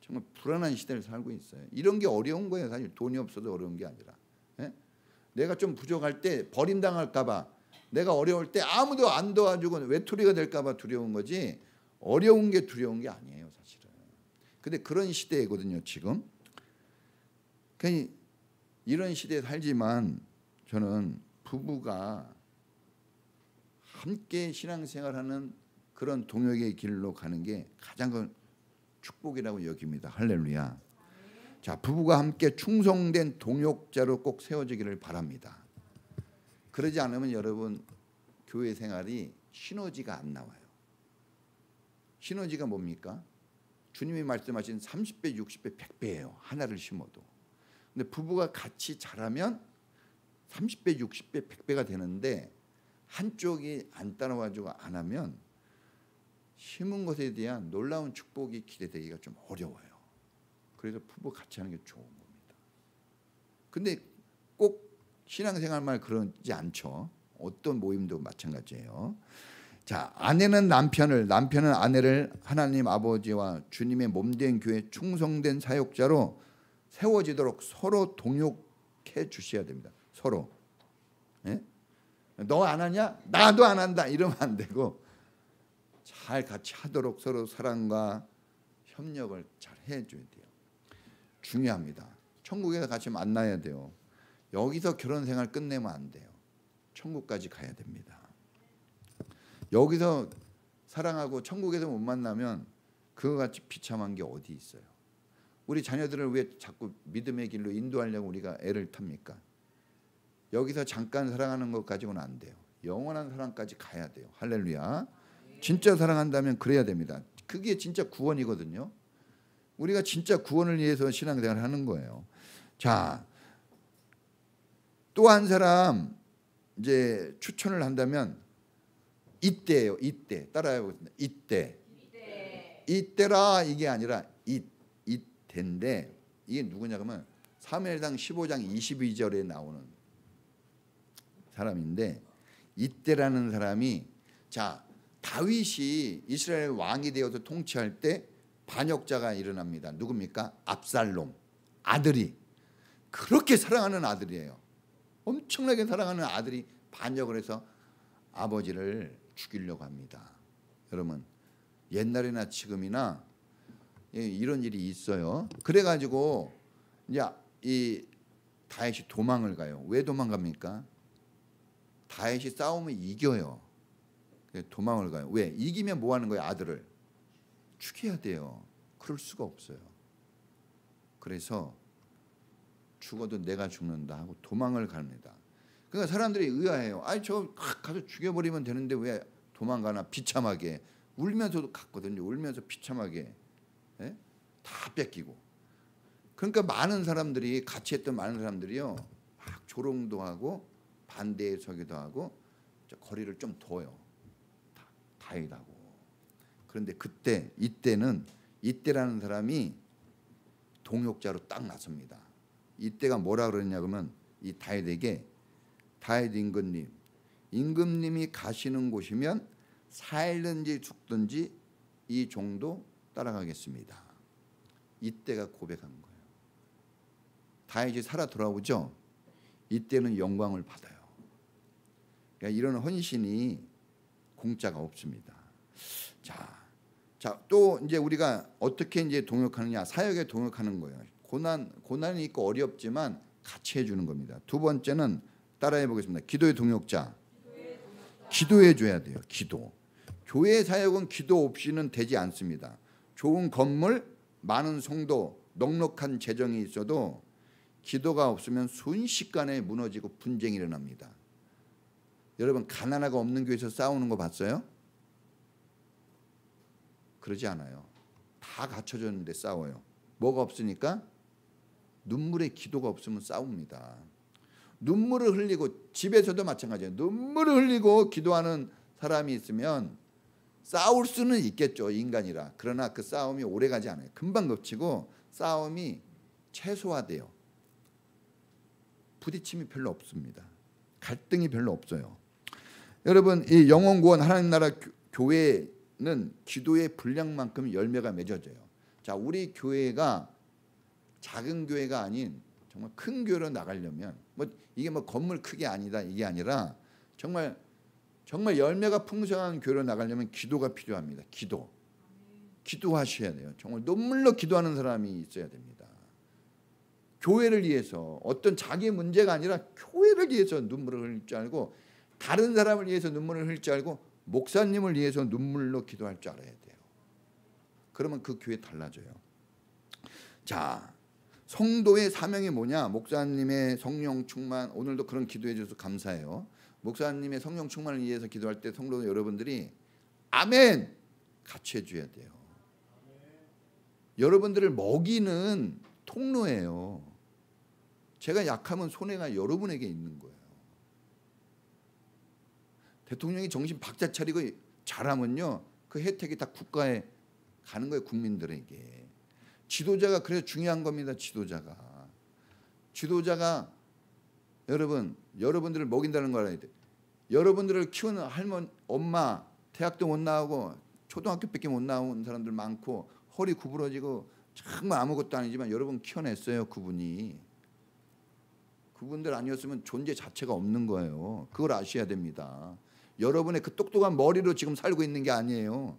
A: 정말 불안한 시대를 살고 있어요. 이런 게 어려운 거예요. 사실 돈이 없어도 어려운 게 아니라 내가 좀 부족할 때 버림당할까 봐, 내가 어려울 때 아무도 안 도와주고 외톨이가 될까 봐 두려운 거지, 어려운 게 두려운 게 아니에요, 사실은. 근데 그런 시대거든요, 지금. 그러니까 이런 시대에 살지만 저는 부부가 함께 신앙생활하는 그런 동역의 길로 가는 게 가장 큰 축복이라고 여깁니다. 할렐루야. 자, 부부가 함께 충성된 동역자로 꼭 세워지기를 바랍니다. 그러지 않으면 여러분 교회 생활이 시너지가 안 나와요. 시너지가 뭡니까? 주님이 말씀하신 30배, 60배, 100배예요. 하나를 심어도. 근데 부부가 같이 자라면 30배, 60배, 100배가 되는데 한쪽이 안 따라와주고 안 하면 심은 것에 대한 놀라운 축복이 기대되기가 좀 어려워요. 그래서 부부 같이 하는 게 좋은 겁니다. 근데 꼭 신앙생활만 그러지 않죠. 어떤 모임도 마찬가지예요. 자, 아내는 남편을, 남편은 아내를 하나님 아버지와 주님의 몸된 교회 충성된 사역자로 세워지도록 서로 동역해 주셔야 됩니다. 서로. 예? 너 안 하냐? 나도 안 한다. 이러면 안 되고 잘 같이 하도록 서로 사랑과 협력을 잘 해줘야 돼요. 중요합니다. 천국에서 같이 만나야 돼요. 여기서 결혼 생활 끝내면 안 돼요. 천국까지 가야 됩니다. 여기서 사랑하고 천국에서 못 만나면 그거 같이 비참한 게 어디 있어요. 우리 자녀들을 왜 자꾸 믿음의 길로 인도하려고 우리가 애를 탑니까? 여기서 잠깐 사랑하는 것 가지고는 안 돼요. 영원한 사랑까지 가야 돼요. 할렐루야. 진짜 사랑한다면 그래야 됩니다. 그게 진짜 구원이거든요. 우리가 진짜 구원을 위해서 신앙생활을 하는 거예요. 자, 또 한 사람 이제 추천을 한다면 이때예요. 이때. 따라해 보겠습니다. 이때. 이때라 이게 아니라 이때인데 이게 누구냐 그러면 사무엘상 15장 22절에 나오는 사람인데 이때라는 사람이 자, 다윗이 이스라엘 왕이 되어서 통치할 때 반역자가 일어납니다. 누굽니까? 압살롬. 아들이. 그렇게 사랑하는 아들이에요. 엄청나게 사랑하는 아들이 반역을 해서 아버지를 죽이려고 합니다. 여러분 옛날이나 지금이나 이런 일이 있어요. 그래가지고 이제 이 다윗이 도망을 가요. 왜 도망갑니까? 다윗이 싸우면 이겨요. 도망을 가요. 왜? 이기면 뭐 하는 거예요? 아들을 죽여야 돼요. 그럴 수가 없어요. 그래서 죽어도 내가 죽는다 하고 도망을 갑니다. 그러니까 사람들이 의아해요. 아니 저 가서 죽여버리면 되는데 왜 도망가나 비참하게 울면서도 갔거든요. 울면서 비참하게 예? 다 뺏기고. 그러니까 많은 사람들이 같이 했던 많은 사람들이요 막 조롱도 하고 반대에 서기도 하고 거리를 좀 둬요. 다윗하고. 그런데 그때 이때라는 사람이 동역자로 딱 나섭니다. 이때가 뭐라 그러냐 그러면 이 다윗에게 다윗 임금님이 가시는 곳이면 살든지 죽든지 이 종도 따라가겠습니다. 이때가 고백한 거예요. 다윗이 살아 돌아오죠. 이때는 영광을 받아요. 그러니까 이런 헌신이 공짜가 없습니다. 자, 또 이제 우리가 어떻게 이제 동역하느냐, 사역에 동역하는 거예요. 고난이 있고 어렵지만 같이 해주는 겁니다. 두 번째는 따라해 보겠습니다. 기도의 동역자. 기도해 줘야 돼요. 기도. 교회 사역은 기도 없이는 되지 않습니다. 좋은 건물, 많은 성도, 넉넉한 재정이 있어도 기도가 없으면 순식간에 무너지고 분쟁이 일어납니다. 여러분 가난하고 없는 교회에서 싸우는 거 봤어요? 그러지 않아요. 다 갖춰졌는데 싸워요. 뭐가 없으니까? 눈물에 기도가 없으면 싸웁니다. 눈물을 흘리고 집에서도 마찬가지예요. 눈물을 흘리고 기도하는 사람이 있으면 싸울 수는 있겠죠. 인간이라. 그러나 그 싸움이 오래가지 않아요. 금방 겹치고 싸움이 최소화돼요. 부딪힘이 별로 없습니다. 갈등이 별로 없어요. 여러분 이 영원 구원 하나님 나라 교회는 기도의 분량만큼 열매가 맺어져요. 자, 우리 교회가 작은 교회가 아닌 정말 큰 교회로 나가려면 이게 건물 크게 아니다 이게 아니라 정말 열매가 풍성한 교회로 나가려면 기도가 필요합니다. 기도. 기도하셔야 돼요. 정말 눈물로 기도하는 사람이 있어야 됩니다. 교회를 위해서, 어떤 자기의 문제가 아니라 교회를 위해서 눈물을 흘릴 줄 알고, 다른 사람을 위해서 눈물을 흘릴 줄 알고, 목사님을 위해서 눈물로 기도할 줄 알아야 돼요. 그러면 그 교회 달라져요. 자, 성도의 사명이 뭐냐? 목사님의 성령 충만, 오늘도 그런 기도해 주셔서 감사해요. 목사님의 성령 충만을 위해서 기도할 때 성도 여러분들이 아멘 같이 해줘야 돼요. 여러분들을 먹이는 통로예요. 제가 약하면 손해가 여러분에게 있는 거예요. 대통령이 정신 박자 차리고 잘하면요, 그 혜택이 다 국가에 가는 거예요. 국민들에게. 지도자가 그래서 중요한 겁니다. 지도자가 여러분들을 먹인다는 걸 알아야 돼요. 여러분들을 키우는 할머니, 엄마, 대학도 못 나오고 초등학교밖에 못 나온 사람들 많고 허리 구부러지고 정말 아무것도 아니지만 여러분 키워냈어요. 그분들 아니었으면 존재 자체가 없는 거예요. 그걸 아셔야 됩니다. 여러분의 그 똑똑한 머리로 지금 살고 있는 게 아니에요.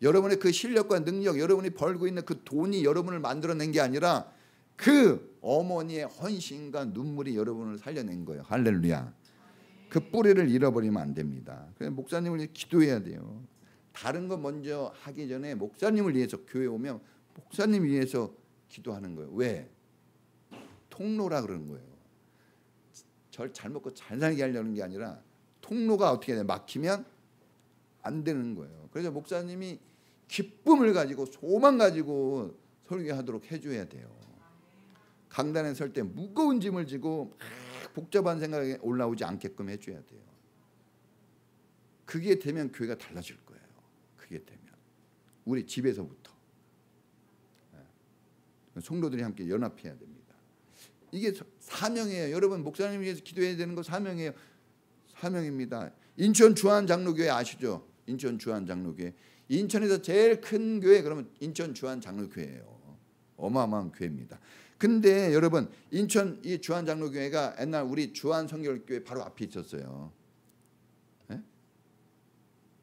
A: 여러분의 그 실력과 능력, 여러분이 벌고 있는 그 돈이 여러분을 만들어낸 게 아니라 그 어머니의 헌신과 눈물이 여러분을 살려낸 거예요. 할렐루야. 그 뿌리를 잃어버리면 안 됩니다. 그래서 목사님을 위해 기도해야 돼요. 다른 거 먼저 하기 전에 목사님을 위해서 교회 오면 목사님 위해서 기도하는 거예요. 왜? 통로라 그러는 거예요. 절 잘 먹고 잘 살게 하려는 게 아니라 통로가 어떻게 돼? 막히면 안 되는 거예요. 그래서 목사님이 기쁨을 가지고 소망 가지고 설교하도록 해줘야 돼요. 강단에 설 때 무거운 짐을 지고 막 복잡한 생각에 올라오지 않게끔 해줘야 돼요. 그게 되면 교회가 달라질 거예요. 그게 되면 우리 집에서부터 성도들이 함께 연합해야 됩니다. 이게 사명이에요. 여러분 목사님 위해서 기도해야 되는 거 사명이에요. 사명입니다. 인천 주한 장로교회 아시죠? 인천 주한 장로교회. 인천에서 제일 큰 교회 그러면 인천 주한 장로교회예요. 어마어마한 교회입니다. 근데 여러분 인천 이 주한 장로교회가 옛날 우리 주한 성결교회 바로 앞에 있었어요. 네?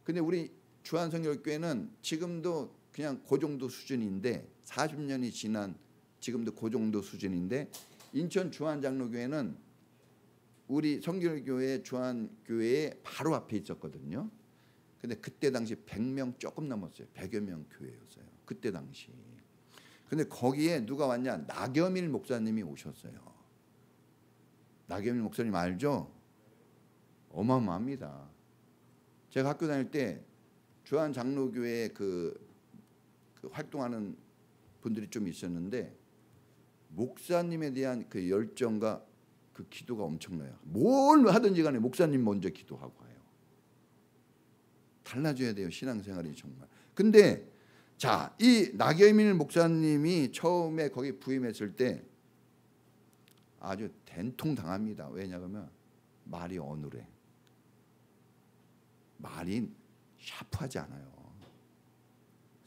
A: 근데 우리 주한 성결교회는 지금도 그냥 그 정도 수준인데 40년이 지난 지금도 그 정도 수준인데 인천 주한 장로교회는 우리 성결교회 주한교회의 바로 앞에 있었거든요. 근데 그때 당시 100명 조금 넘었어요. 100여 명 교회였어요. 그때 당시. 근데 거기에 누가 왔냐? 나겸일 목사님이 오셨어요. 나겸일 목사님 알죠? 어마어마합니다. 제가 학교 다닐 때 주한 장로교회 그 활동하는 분들이 좀 있었는데 목사님에 대한 그 열정과 그 기도가 엄청나요. 뭘 하든지 간에 목사님 먼저 기도하고 가요. 달라져야 돼요. 신앙생활이 정말. 근데 자, 이 나겸일 목사님이 처음에 거기 부임했을 때 아주 된통당합니다. 왜냐하면 말이 어눌해. 말이 샤프하지 않아요.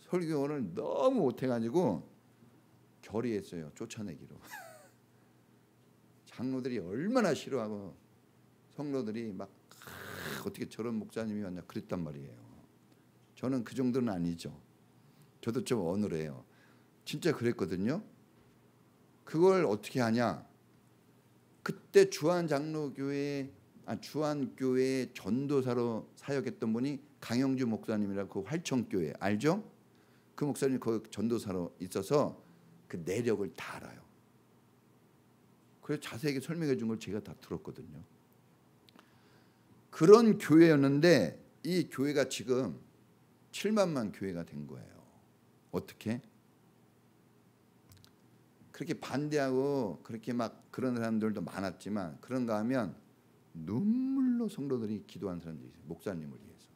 A: 설교를 너무 못해가지고 결의했어요. 쫓아내기로. 장로들이 얼마나 싫어하고 성도들이 막 어떻게 저런 목사님이 왔냐 그랬단 말이에요. 저는 그 정도는 아니죠. 저도 좀 어눌해요. 진짜 그랬거든요. 그걸 어떻게 하냐? 그때 주한장로교회 주한교회 전도사로 사역했던 분이 강영주 목사님이라고 그 활청교회 알죠? 그 목사님이 그 전도사로 있어서 그 내력을 다 알아요. 그래서 자세하게 설명해 준 걸 제가 다 들었거든요. 그런 교회였는데 이 교회가 지금 7만만 교회가 된 거예요. 어떻게? 그렇게 반대하고 그렇게 막 그런 사람들도 많았지만 그런가 하면 눈물로 성도들이 기도한 사람들이 있어요. 목사님을 위해서.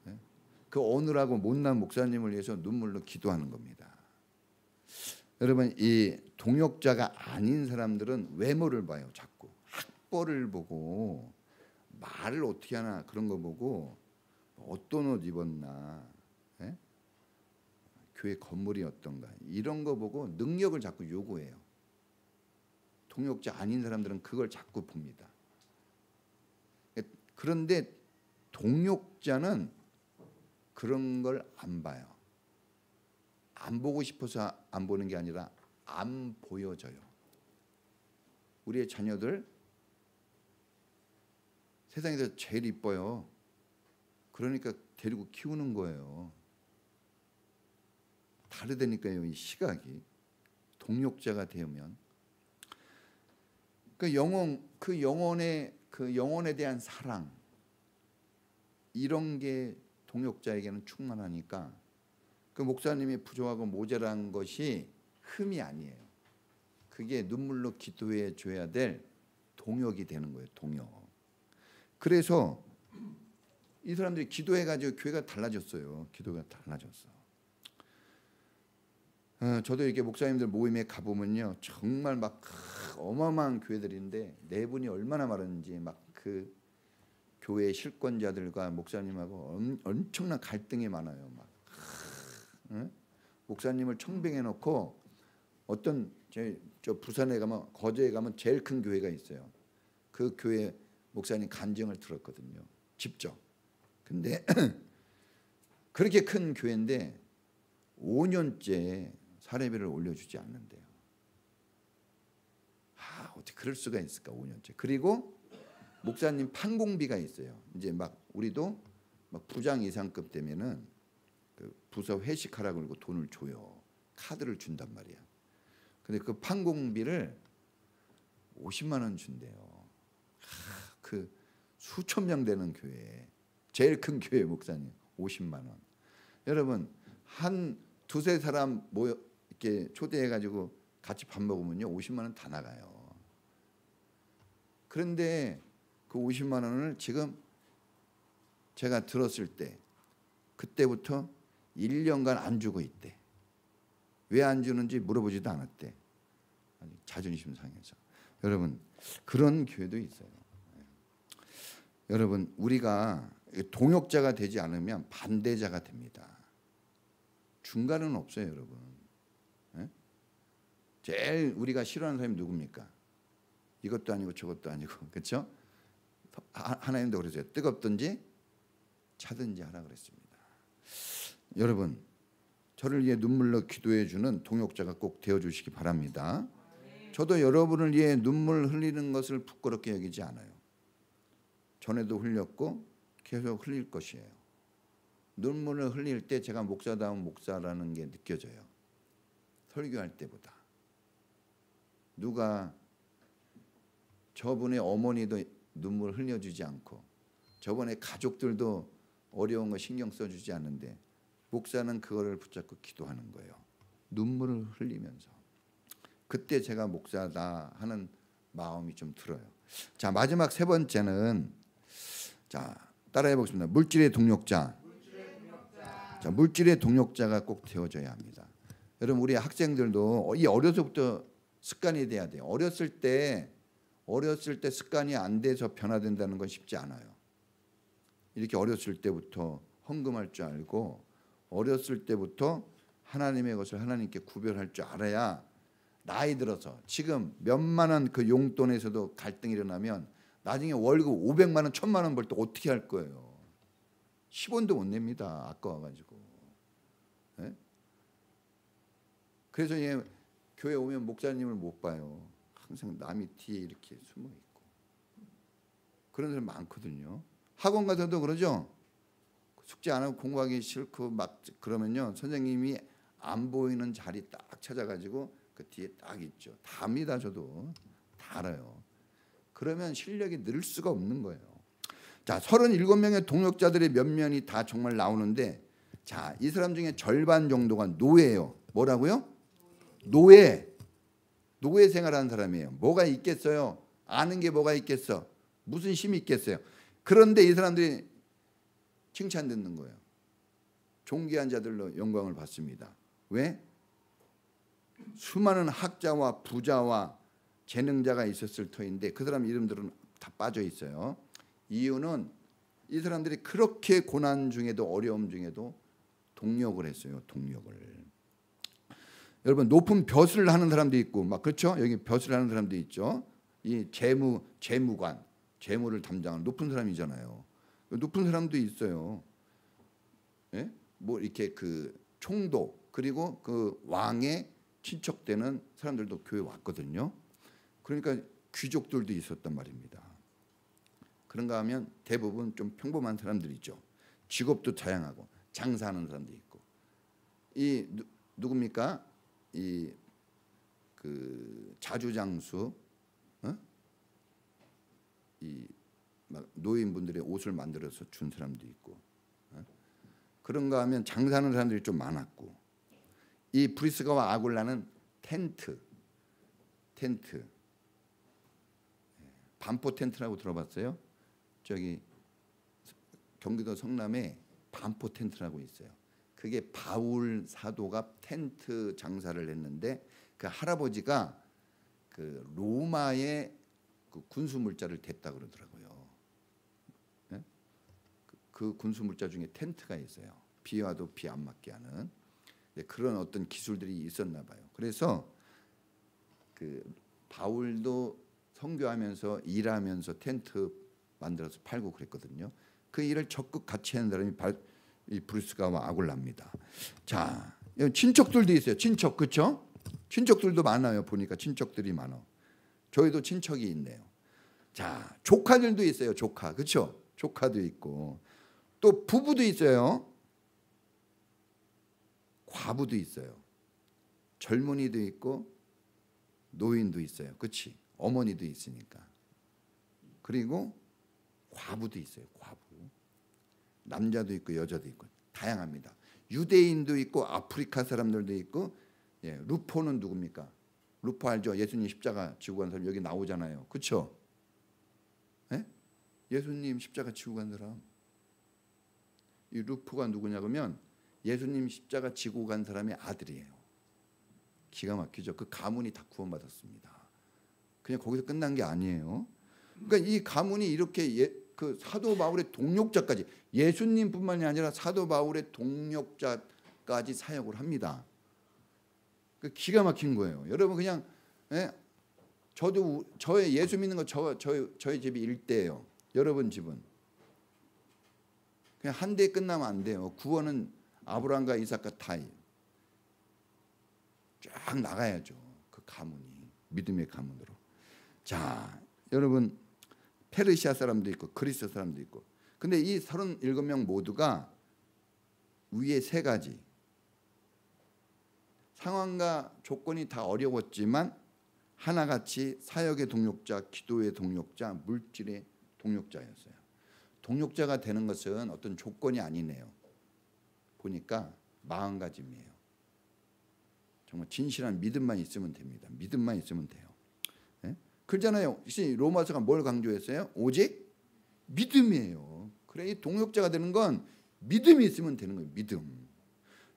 A: 네? 그 어느라고 못난 목사님을 위해서 눈물로 기도하는 겁니다. 여러분 이 동역자가 아닌 사람들은 외모를 봐요. 자꾸 학벌을 보고 말을 어떻게 하나 그런 거 보고 어떤 옷 입었나 예? 교회 건물이 어떤가 이런 거 보고 능력을 자꾸 요구해요. 동역자 아닌 사람들은 그걸 자꾸 봅니다. 그런데 동역자는 그런 걸 안 봐요. 안 보고 싶어서 안 보는 게 아니라 안 보여져요. 우리의 자녀들 세상에서 제일 이뻐요. 그러니까 데리고 키우는 거예요. 다르다니까요. 이 시각이. 동역자가 되면 그 영혼에 대한 사랑, 이런 게 동역자에게는 충만하니까 그 목사님이 부족하고 모자란 것이 흠이 아니에요. 그게 눈물로 기도해 줘야 될 동역이 되는 거예요. 동역. 그래서 이 사람들이 기도해가지고 교회가 달라졌어요. 기도가 달라졌어. 저도 이렇게 목사님들 모임에 가보면요, 정말 막 어마어마한 교회들인데 내분이 얼마나 많은지, 막 그 교회 실권자들과 목사님하고 엄청난 갈등이 많아요. 막 목사님을 청빙해 놓고 어떤 저 부산에 가면, 거제에 가면 제일 큰 교회가 있어요. 그 교회 목사님 간증을 들었거든요, 직접. 근데 그렇게 큰 교회인데 5년째 사례비를 올려주지 않는데요. 어떻게 그럴 수가 있을까, 5년째. 그리고 목사님 판공비가 있어요. 이제 막 우리도 막 부장 이상급 되면은 그 부서 회식하라고 그러고 돈을 줘요. 카드를 준단 말이야. 근데 그 판공비를 50만 원 준대요. 그 수천 명 되는 교회, 제일 큰 교회 목사님 50만 원. 여러분, 한 두세 사람 모여 이렇게 초대해가지고 같이 밥 먹으면요 50만 원 다 나가요. 그런데 그 50만 원을 지금 제가 들었을 때 그때부터 1년간 안 주고 있대. 왜 안 주는지 물어보지도 않았대. 자존심 상해서. 여러분, 그런 교회도 있어요. 여러분, 우리가 동역자가 되지 않으면 반대자가 됩니다. 중간은 없어요, 여러분. 제일 우리가 싫어하는 사람이 누굽니까? 이것도 아니고 저것도 아니고, 그렇죠? 하나님도 그러세요. 뜨겁든지 차든지 하라 그랬습니다. 여러분, 저를 위해 눈물로 기도해 주는 동역자가 꼭 되어 주시기 바랍니다. 저도 여러분을 위해 눈물 흘리는 것을 부끄럽게 여기지 않아요. 전에도 흘렸고 계속 흘릴 것이에요. 눈물을 흘릴 때 제가 목사다운 목사라는 게 느껴져요. 설교할 때보다. 누가 저분의 어머니도 눈물 흘려주지 않고 저번에 가족들도 어려운 거 신경 써주지 않는데 목사는 그거를 붙잡고 기도하는 거예요. 눈물을 흘리면서. 그때 제가 목사다 하는 마음이 좀 들어요. 자, 마지막 세 번째는, 자, 따라해 보겠습니다. 물질의 동역자. 자, 물질의 동역자가 꼭 되어져야 합니다. 여러분, 우리 학생들도 이 어려서부터 습관이 돼야 돼요. 어렸을 때 습관이 안 돼서 변화된다는 건 쉽지 않아요. 이렇게 어렸을 때부터 헌금할 줄 알고 어렸을 때부터 하나님의 것을 하나님께 구별할 줄 알아야 나이 들어서 지금 몇만 원 그 용돈에서도 갈등이 일어나면 나중에 월급 500만 원, 1000만 원 벌 때 어떻게 할 거예요? 10원도 못 냅니다. 아까워가지고. 네? 그래서 교회 오면 목사님을 못 봐요. 항상 남이 뒤에 이렇게 숨어 있고. 그런 사람 많거든요. 학원 가서도 그러죠. 숙제 안 하고 공부하기 싫고 막 그러면요, 선생님이 안 보이는 자리 딱 찾아가지고 그 뒤에 딱 있죠. 다 압니다. 저도 다 알아요. 그러면 실력이 늘 수가 없는 거예요. 자, 37명의 동역자들의 면면이 다 정말 나오는데, 자, 이 사람 중에 절반 정도가 노예예요. 뭐라고요? 노예 생활하는 사람이에요. 뭐가 있겠어요? 아는 게 뭐가 있겠어? 무슨 힘이 있겠어요? 그런데 이 사람들이 칭찬 듣는 거예요. 존귀한 자들로 영광을 받습니다. 왜? 수많은 학자와 부자와 재능자가 있었을 터인데 그 사람 이름들은 다 빠져 있어요. 이유는 이 사람들이 그렇게 고난 중에도 어려움 중에도 동력을 했어요. 동력을. 여러분, 높은 벼슬을 하는 사람도 있고 막, 그렇죠? 여기 벼슬을 하는 사람도 있죠. 이 재무관, 재무를 담당하는 높은 사람이잖아요. 높은 사람도 있어요. 예? 뭐 이렇게 그 총독, 그리고 그 왕의 친척되는 사람들도 교회 왔거든요. 그러니까 귀족들도 있었단 말입니다. 그런가 하면 대부분 좀 평범한 사람들이죠. 직업도 다양하고 장사하는 사람도 있고. 이 누굽니까? 이 그 자주장수, 이 막 노인분들의 옷을 만들어서 준 사람도 있고. 그런가 하면 장사하는 사람들이 좀 많았고. 이 브리스가와 아굴라는 텐트, 반포 텐트라고 들어봤어요? 저기 경기도 성남에 반포 텐트라고 있어요. 그게 바울 사도가 텐트 장사를 했는데 그 할아버지가 그 로마의 그 군수 물자를 댔다 그러더라고요. 네? 그 군수 물자 중에 텐트가 있어요. 비 와도 비 안 맞게 하는 그런 어떤 기술들이 있었나 봐요. 그래서 그 바울도 선교하면서 일하면서 텐트 만들어서 팔고 그랬거든요. 그 일을 적극 같이 하는 사람이 이 브루스가와 아굴라입니다. 자, 친척들도 있어요. 친척, 그렇죠? 친척들도 많아요. 보니까 친척들이 많아. 저희도 친척이 있네요. 자, 조카들도 있어요. 조카, 그렇죠? 조카도 있고 또 부부도 있어요. 과부도 있어요. 젊은이도 있고 노인도 있어요. 그렇지? 어머니도 있으니까. 그리고 과부도 있어요. 과부. 남자도 있고 여자도 있고 다양합니다. 유대인도 있고 아프리카 사람들도 있고. 예, 루포는 누굽니까? 루포 알죠? 예수님 십자가 지고 간 사람 여기 나오잖아요. 그렇죠? 예? 예수님 십자가 지고 간 사람. 이 루포가 누구냐 그러면 예수님 십자가 지고 간 사람의 아들이에요. 기가 막히죠. 그 가문이 다 구원받았습니다. 그냥 거기서 끝난 게 아니에요. 그러니까 이 가문이 이렇게 그 사도 바울의 동력자까지, 예수님뿐만이 아니라 사도 바울의 동력자까지 사역을 합니다. 그 기가 막힌 거예요. 여러분 그냥 저도 저의 예수 믿는 거 저희 집이 일대예요. 여러분 집은 그냥 한 대에 끝나면 안 돼요. 구원은 아브라함과 이삭과 다이 쫙 나가야죠. 그 가문이 믿음의 가문으로. 자, 여러분 페르시아 사람도 있고 그리스 사람도 있고. 근데 이 37명 모두가 위에 세 가지 상황과 조건이 다 어려웠지만 하나같이 사역의 동력자, 기도의 동력자, 물질의 동력자였어요. 동력자가 되는 것은 어떤 조건이 아니네요. 보니까 마음가짐이에요. 정말 진실한 믿음만 있으면 됩니다. 믿음만 있으면 돼요. 네? 그렇잖아요. 로마서가 뭘 강조했어요? 오직 믿음이에요. 그래, 이 동력자가 되는 건 믿음이 있으면 되는 거예요. 믿음.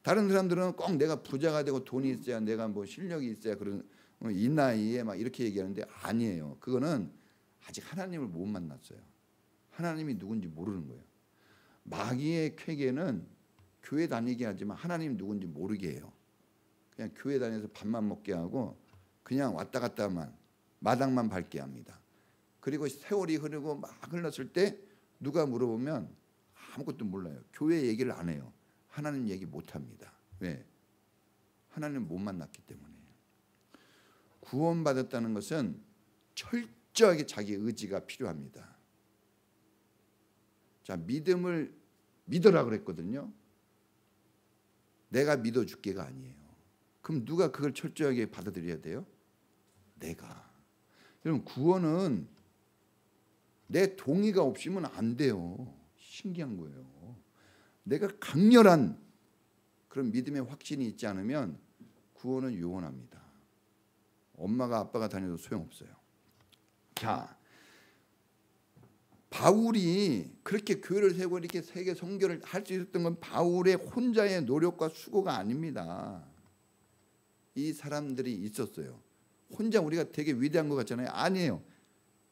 A: 다른 사람들은 꼭 내가 부자가 되고 돈이 있어야, 내가 뭐 실력이 있어야, 그런 이 나이에 막 이렇게 얘기하는데 아니에요. 그거는 아직 하나님을 못 만났어요. 하나님이 누군지 모르는 거예요. 마귀의 쾌계는 교회 다니게 하지만 하나님 누군지 모르게 해요. 그냥 교회 다녀서 밥만 먹게 하고 그냥 왔다 갔다만 마당만 밟게 합니다. 그리고 세월이 흐르고 막 흘렀을 때 누가 물어보면 아무것도 몰라요. 교회 얘기를 안 해요. 하나님 얘기 못 합니다. 왜? 하나님 못 만났기 때문에. 구원받았다는 것은 철저하게 자기 의지가 필요합니다. 자, 믿음을 믿어라 그랬거든요. 내가 믿어줄게가 아니에요. 그럼 누가 그걸 철저하게 받아들여야 돼요? 내가. 여러분 구원은 내 동의가 없으면 안 돼요. 신기한 거예요. 내가 강렬한 그런 믿음의 확신이 있지 않으면 구원은 요원합니다. 엄마가 아빠가 다녀도 소용없어요. 자, 바울이 그렇게 교회를 세우고 이렇게 세계 선교를 할 수 있었던 건 바울의 혼자의 노력과 수고가 아닙니다. 이 사람들이 있었어요. 혼자 우리가 되게 위대한 것 같잖아요. 아니에요.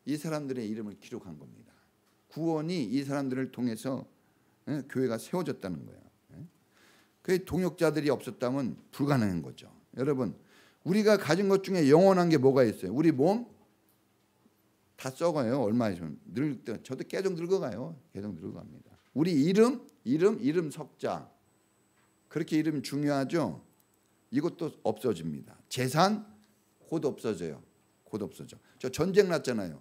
A: 이 사람들의 이름을 기록한 겁니다. 구원이 이 사람들을 통해서 교회가 세워졌다는 거예요. 그 동역자들이 없었다면 불가능한 거죠. 여러분, 우리가 가진 것 중에 영원한 게 뭐가 있어요? 우리 몸 다 썩어요. 얼마 있으면 저도 계속 늙어가요. 계속 늙어갑니다. 우리 이름 석자, 그렇게 이름 중요하죠. 이것도 없어집니다. 재산 곧 없어져요. 곧 없어져. 저 전쟁 났잖아요.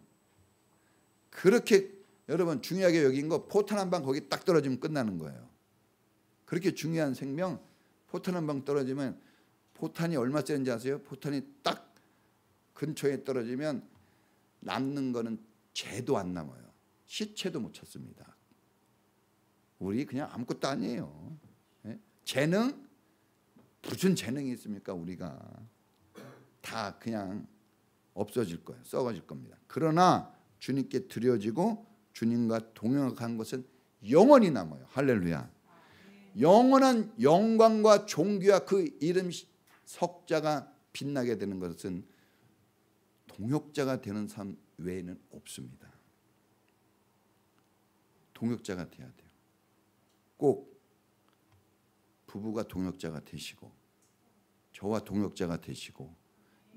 A: 그렇게 여러분 중요하게 여긴 거 포탄 한 방 거기 딱 떨어지면 끝나는 거예요. 그렇게 중요한 생명 포탄 한 방 떨어지면 포탄이 얼마짜리인지 아세요? 포탄이 딱 근처에 떨어지면 남는 거는 재도 안 남아요. 시체도 못 찾습니다. 우리 그냥 아무것도 아니에요. 재능? 무슨 재능이 있습니까? 우리가 다 그냥 없어질 거예요. 썩어질 겁니다. 그러나 주님께 드려지고 주님과 동행한 것은 영원히 남아요. 할렐루야. 영원한 영광과 존귀와 그 이름 석자가 빛나게 되는 것은 동역자가 되는 삶 외에는 없습니다. 동역자가 돼야 돼요. 꼭 부부가 동역자가 되시고 저와 동역자가 되시고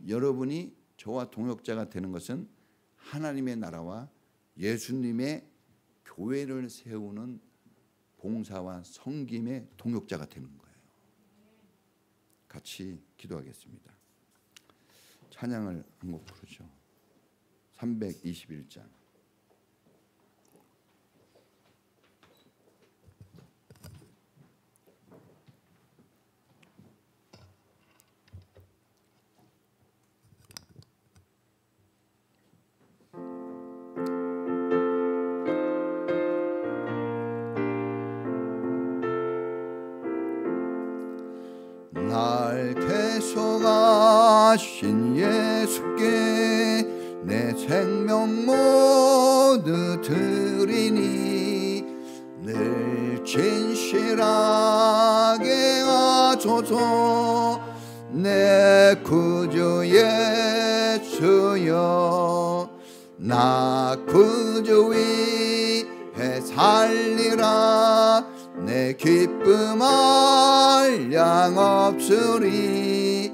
A: 여러분이 저와 동역자가 되는 것은 하나님의 나라와 예수님의 교회를 세우는 봉사와 섬김의 동역자가 되는 거예요. 같이 기도하겠습니다. 찬양을 한 곡 부르죠. 321장. 날 대속하신 예수께 내 생명 모두 드리니 늘 진실하게 하소서. 내 구주 예수여 나 구주 위해 살리라. 내 기쁨 한량 없으리.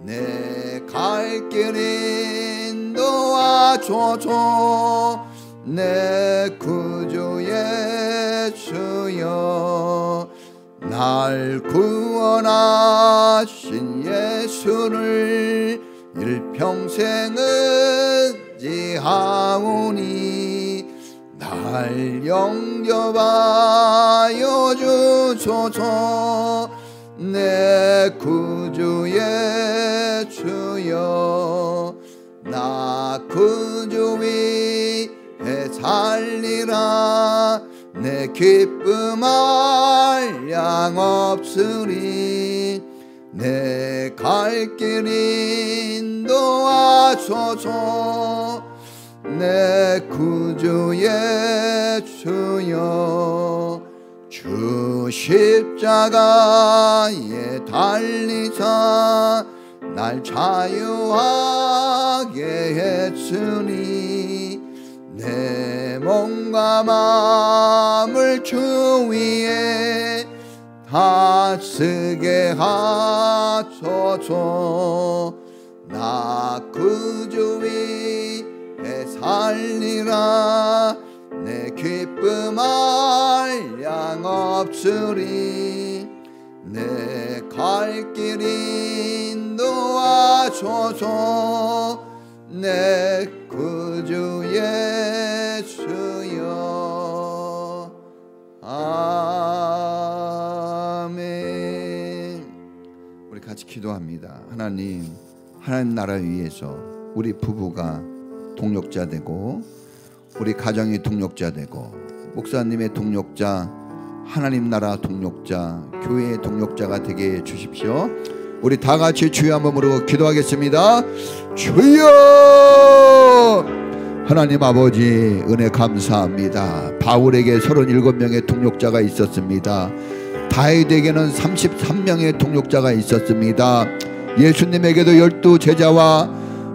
A: 내 갈 길 인도하소서. 내 구주 예수여 날 구원하신 예수를 일평생 의지하오니 날 영접하여 주소서. 내 구주 예수여 나 구주 위해 살리라. 내 기쁨 한량 없으리. 내 갈 길 인도하소서. 내 구주 예수여 주 십자가에 달리사 날 자유하게 했으니 내 몸과 마음을 주 위에 다 쓰게 하소서. 나 구주 위해 살리라. 내 기쁨 한량 없으리. 내 갈 길 인도하소서. 내 구주 예수여 아멘. 우리 같이 기도합니다. 하나님 나라 위해서 우리 부부가 동역자 되고 우리 가정이 동역자 되고 목사님의 동역자, 하나님 나라 동역자, 교회의 동역자가 되게 해 주십시오. 우리 다 같이 주여 한번 부르고 기도하겠습니다. 주여! 하나님 아버지 은혜 감사합니다. 바울에게 37명의 동역자가 있었습니다. 다윗에게는 33명의 동역자가 있었습니다. 예수님에게도 12 제자와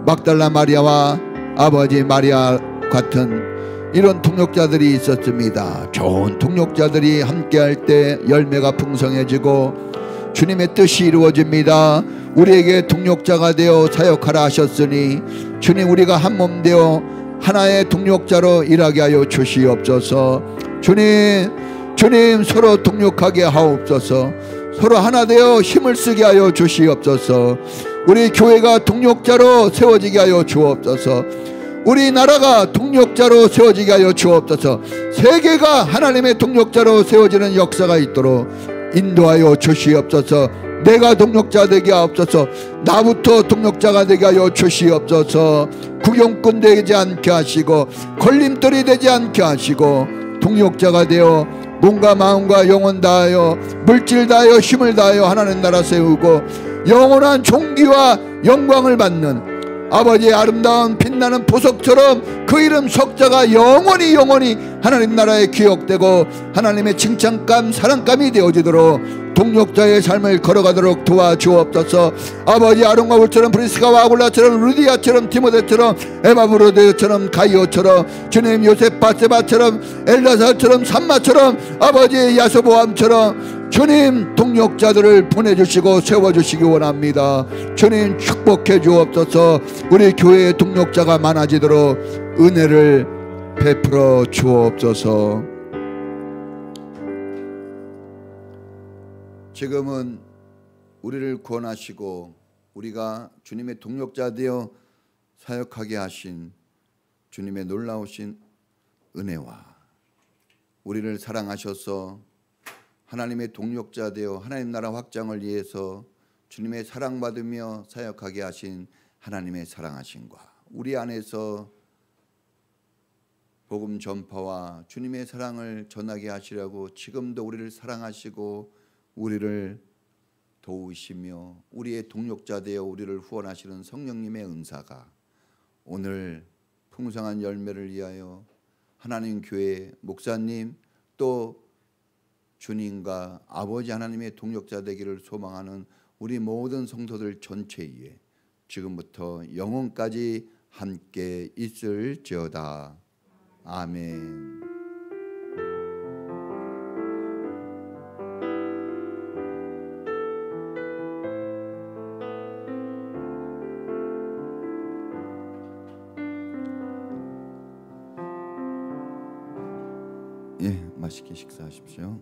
A: 막달라 마리아와 아버지 마리아 같은 이런 동역자들이 있었습니다. 좋은 동역자들이 함께할 때 열매가 풍성해지고 주님의 뜻이 이루어집니다. 우리에게 동역자가 되어 사역하라 하셨으니 주님 우리가 한 몸 되어 하나의 동역자로 일하게 하여 주시옵소서. 주님 서로 동역하게 하옵소서. 서로 하나 되어 힘을 쓰게 하여 주시옵소서. 우리 교회가 동력자로 세워지게 하여 주옵소서. 우리나라가 동력자로 세워지게 하여 주옵소서. 세계가 하나님의 동력자로 세워지는 역사가 있도록 인도하여 주시옵소서. 내가 동력자 되게 하옵소서. 나부터 동력자가 되게 하여 주시옵소서. 구경꾼 되지 않게 하시고 걸림돌이 되지 않게 하시고 동력자가 되어 몸과 마음과 영혼 다하여 물질 다하여 힘을 다하여 하나님 나라 세우고 영원한 존귀와 영광을 받는 아버지의 아름다운 빛나는 보석처럼 그 이름 석자가 영원히 하나님 나라에 기억되고 하나님의 칭찬감 사랑감이 되어지도록 동력자의 삶을 걸어가도록 도와주옵소서. 아버지 아론과 울처럼 브리스가와 아굴라처럼 루디아처럼 디모데처럼 에바브로데처럼 가이오처럼 주님 요셉 바세바처럼 엘라살처럼 삼마처럼 아버지 야소보암처럼 주님 동력자들을 보내주시고 세워주시기 원합니다. 주님 축복해 주옵소서. 우리 교회의 동력자가 많아지도록 은혜를 베풀어 주옵소서. 지금은 우리를 구원하시고 우리가 주님의 동력자 되어 사역하게 하신 주님의 놀라우신 은혜와 우리를 사랑하셔서 하나님의 동력자 되어 하나님 나라 확장을 위해서 주님의 사랑받으며 사역하게 하신 하나님의 사랑하심과 우리 안에서 복음 전파와 주님의 사랑을 전하게 하시려고 지금도 우리를 사랑하시고 우리를 도우시며 우리의 동력자 되어 우리를 후원하시는 성령님의 은사가 오늘 풍성한 열매를 위하여 하나님 교회 목사님 또 주님과 아버지 하나님의 동력자 되기를 소망하는 우리 모든 성도들 전체에 지금부터 영원까지 함께 있을지어다. 아멘. 예, 맛있게 식사하십시오.